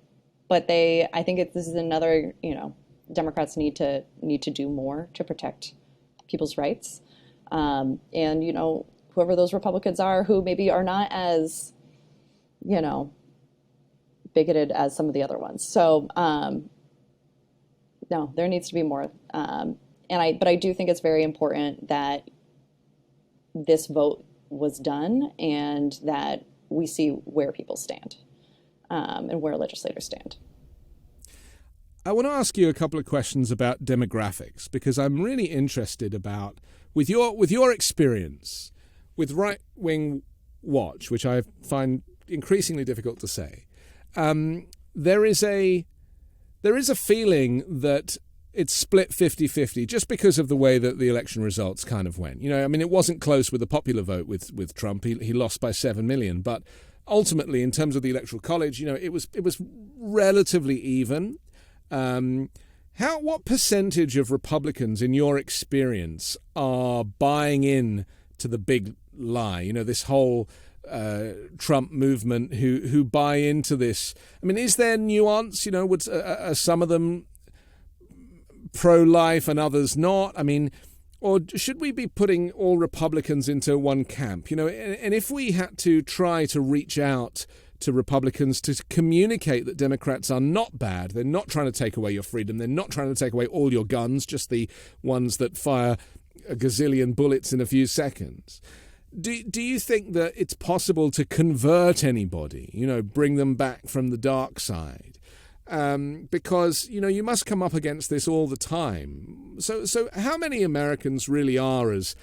but I think this is another Democrats need to do more to protect people's rights. And, whoever those Republicans are who maybe are not as, bigoted as some of the other ones. So, no, there needs to be more. But I do think it's very important that this vote was done and that we see where people stand, and where legislators stand. I want to ask you a couple of questions about demographics, because I'm really interested about, with your experience with right-wing watch, which I find increasingly difficult to say, there is a feeling that it's split 50-50 just because of the way that the election results kind of went. It wasn't close with the popular vote with Trump. He lost by 7 million, but ultimately, in terms of the Electoral College, it was relatively even. What percentage of Republicans, in your experience, are buying in to the big lie? This whole Trump movement who buy into this. I mean, is there nuance? Are some of them pro-life and others not? I mean, or should we be putting all Republicans into one camp? And if we had to try to reach out to Republicans to communicate that Democrats are not bad, they're not trying to take away your freedom, they're not trying to take away all your guns, just the ones that fire a gazillion bullets in a few seconds. Do you think that it's possible to convert anybody, bring them back from the dark side? because, you must come up against this all the time. So how many Americans really are as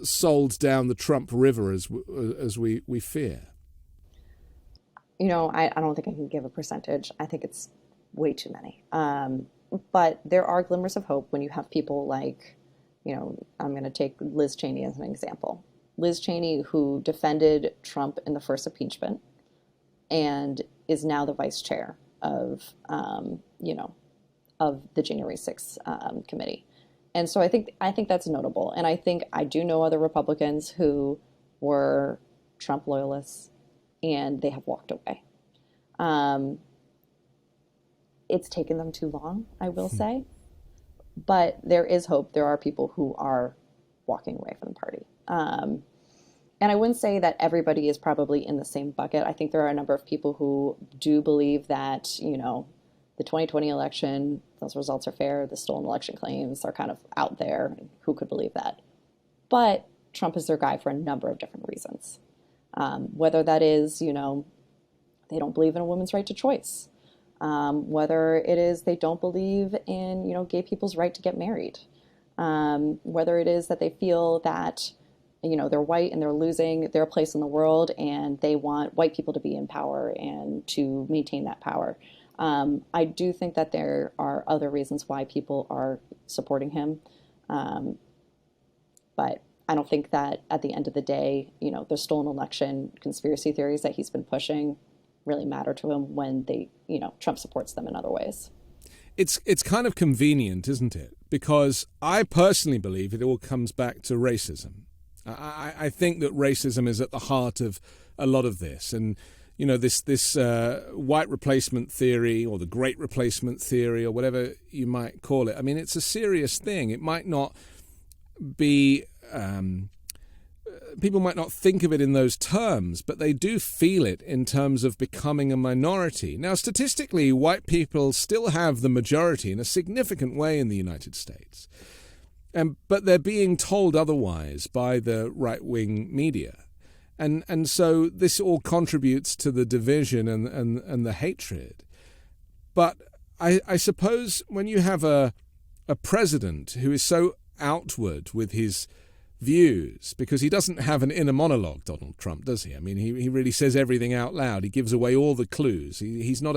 sold down the Trump river as we fear? I don't think I can give a percentage. I think it's way too many. But there are glimmers of hope when you have people like, I'm going to take Liz Cheney as an example. Liz Cheney, who defended Trump in the first impeachment and is now the vice chair of the January 6th committee. And so I think that's notable. And I do know other Republicans who were Trump loyalists and they have walked away. It's taken them too long, I will say, but there is hope. There are people who are walking away from the party. And I wouldn't say that everybody is probably in the same bucket. I think there are a number of people who do believe that, the 2020 election, those results are fair. The stolen election claims are kind of out there. Who could believe that? But Trump is their guy for a number of different reasons. Whether that is, they don't believe in a woman's right to choice. Whether it is they don't believe in, gay people's right to get married. Whether it is that they feel that, they're white and they're losing their place in the world and they want white people to be in power and to maintain that power. I do think that there are other reasons why people are supporting him. But I don't think that at the end of the day, the stolen election conspiracy theories that he's been pushing really matter to him when Trump supports them in other ways. It's kind of convenient, isn't it? Because I personally believe it all comes back to racism. I think that racism is at the heart of a lot of this. And, this white replacement theory or the great replacement theory or whatever you might call it. I mean, it's a serious thing. It might not be... people might not think of it in those terms, but they do feel it in terms of becoming a minority. Now, statistically, white people still have the majority in a significant way in the United States. But they're being told otherwise by the right-wing media. And so this all contributes to the division and the hatred. But I suppose when you have a president who is so outward with his views, because he doesn't have an inner monologue, Donald Trump, does he? I mean, he really says everything out loud. He gives away all the clues. He's not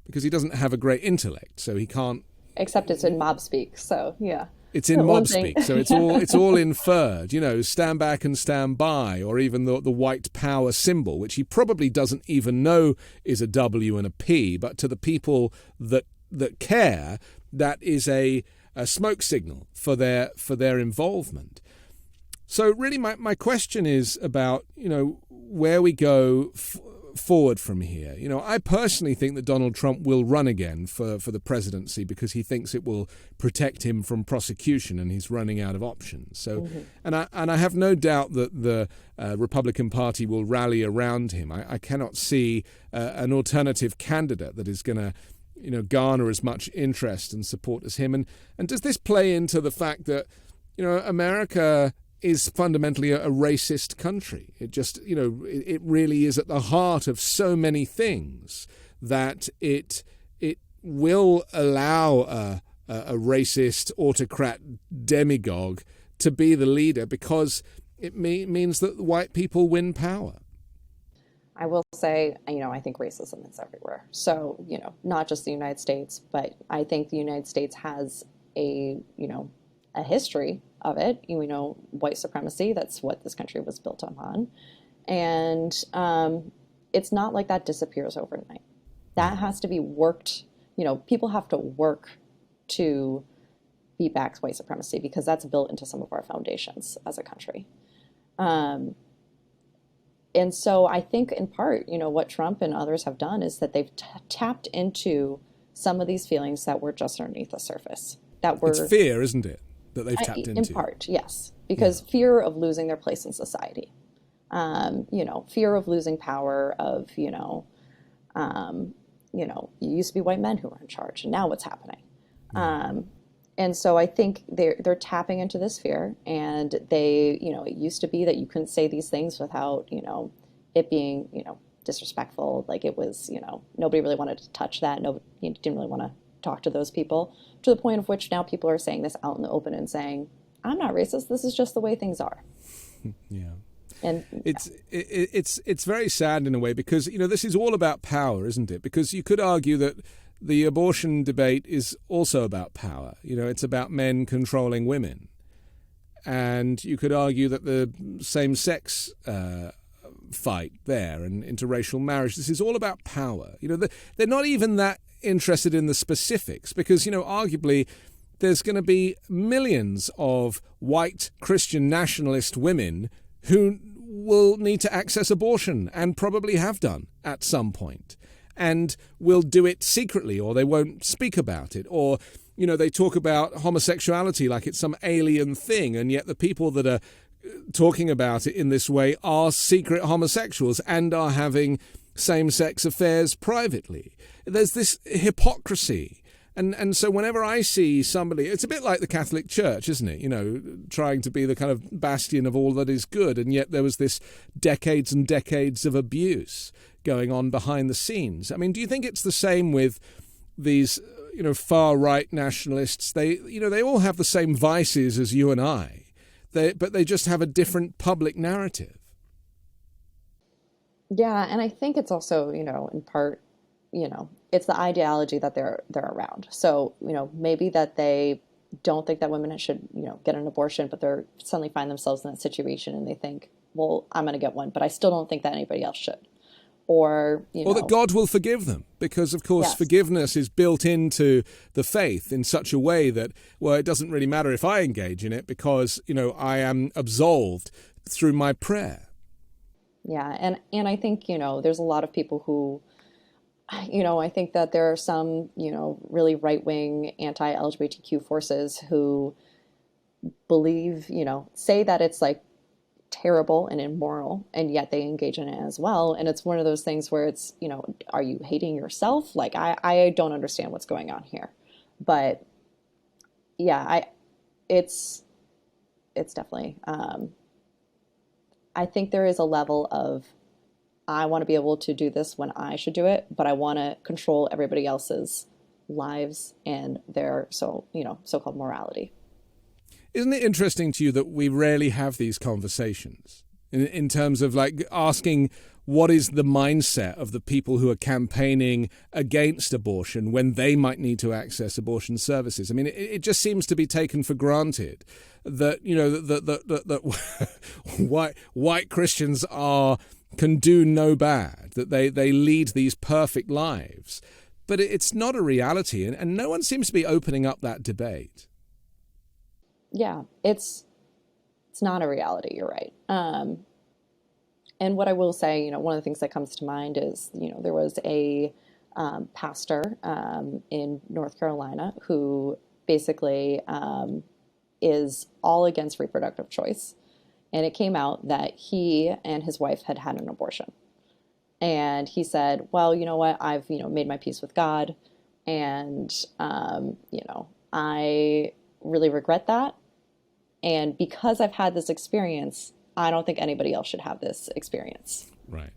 because he doesn't have a great intellect, so he can't... Except it's in mob speak, so yeah. It's in mob speak, so it's all inferred, stand back and stand by, or even the white power symbol, which he probably doesn't even know is a W and a P, but to the people that care, that is a smoke signal for their involvement. So really my question is about, where we go forward from here. I personally think that Donald Trump will run again for the presidency because he thinks it will protect him from prosecution and he's running out of options. So, and I have no doubt that the Republican Party will rally around him. I cannot see an alternative candidate that is going to, garner as much interest and support as him. And does this play into the fact that, America is fundamentally a racist country? It just, it really is at the heart of so many things that it will allow a racist autocrat demagogue to be the leader because it means that white people win power. I will say, I think racism is everywhere. So, not just the United States, but I think the United States has a history of it, white supremacy. That's what this country was built upon. And it's not like that disappears overnight. That has to be worked, people have to work to beat back white supremacy because that's built into some of our foundations as a country. And so I think in part, what Trump and others have done is that they've tapped into some of these feelings that were just underneath the surface. It's fear, isn't it? That they've tapped into. In part, yes, because fear of losing their place in society, fear of losing power. Of you used to be white men who were in charge, and now what's happening? And so I think they're tapping into this fear, and it used to be that you couldn't say these things without it being disrespectful. Like it was, nobody really wanted to touch that. Nobody didn't really want to talk to those people, to the point of which now people are saying this out in the open and saying, I'm not racist. This is just the way things are. Yeah. And it's very sad in a way, because, this is all about power, isn't it? Because you could argue that the abortion debate is also about power. It's about men controlling women. And you could argue that the same-sex fight there and interracial marriage, this is all about power. They're not even that interested in the specifics, because, arguably there's going to be millions of white Christian nationalist women who will need to access abortion, and probably have done at some point, and will do it secretly, or they won't speak about it, or they talk about homosexuality like it's some alien thing, and yet the people that are talking about it in this way are secret homosexuals and are having same-sex affairs privately. There's this hypocrisy. And so whenever I see somebody, it's a bit like the Catholic Church, isn't it? Trying to be the kind of bastion of all that is good. And yet there was this decades and decades of abuse going on behind the scenes. I mean, do you think it's the same with these, far-right nationalists? They all have the same vices as you and I, but they just have a different public narrative. Yeah, and I think it's also, in part, it's the ideology that they're around. So, maybe that they don't think that women should, get an abortion, but they're suddenly find themselves in that situation and they think, well, I'm going to get one, but I still don't think that anybody else should. Or that God will forgive them, because, of course, yes, forgiveness is built into the faith in such a way that, well, it doesn't really matter if I engage in it, because, I am absolved through my prayer. Yeah, and I think, there's a lot of people who, I think that there are some, really right-wing anti-LGBTQ forces who believe, say that it's like terrible and immoral, and yet they engage in it as well. And it's one of those things where it's, are you hating yourself? Like, I don't understand what's going on here. But yeah, it's definitely, I think there is a level of, I want to be able to do this when I should do it, but I want to control everybody else's lives and their so-called morality. Isn't it interesting to you that we rarely have these conversations in terms of like asking what is the mindset of the people who are campaigning against abortion when they might need to access abortion services? I mean, it just seems to be taken for granted that, that white Christians can do no bad, that they lead these perfect lives. But it's not a reality, and no one seems to be opening up that debate. Yeah, it's not a reality, you're right. And what I will say, one of the things that comes to mind is, there was a pastor in North Carolina who basically is all against reproductive choice. And it came out that he and his wife had had an abortion. And he said, well, you know what, I've, made my peace with God. And, I really regret that. And because I've had this experience, I don't think anybody else should have this experience. Right.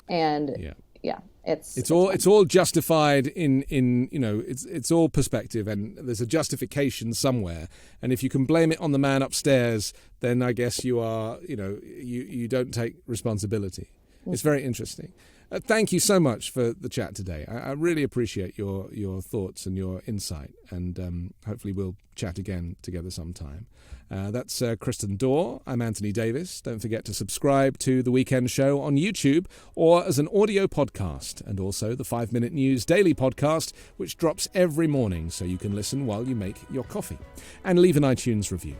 And yeah, it's all justified in it's all perspective, and there's a justification somewhere. And if you can blame it on the man upstairs, then I guess you are, you don't take responsibility. It's very interesting. Thank you so much for the chat today. I really appreciate your thoughts and your insight, and hopefully we'll chat again together sometime. That's Kristen Doerer. I'm Anthony Davis. Don't forget to subscribe to The Weekend Show on YouTube or as an audio podcast, and also the 5 Minute News Daily Podcast, which drops every morning so you can listen while you make your coffee. And leave an iTunes review.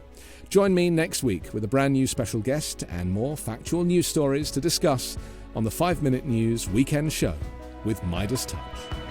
Join me next week with a brand new special guest and more factual news stories to discuss on the 5 Minute News Weekend Show with Midas Touch.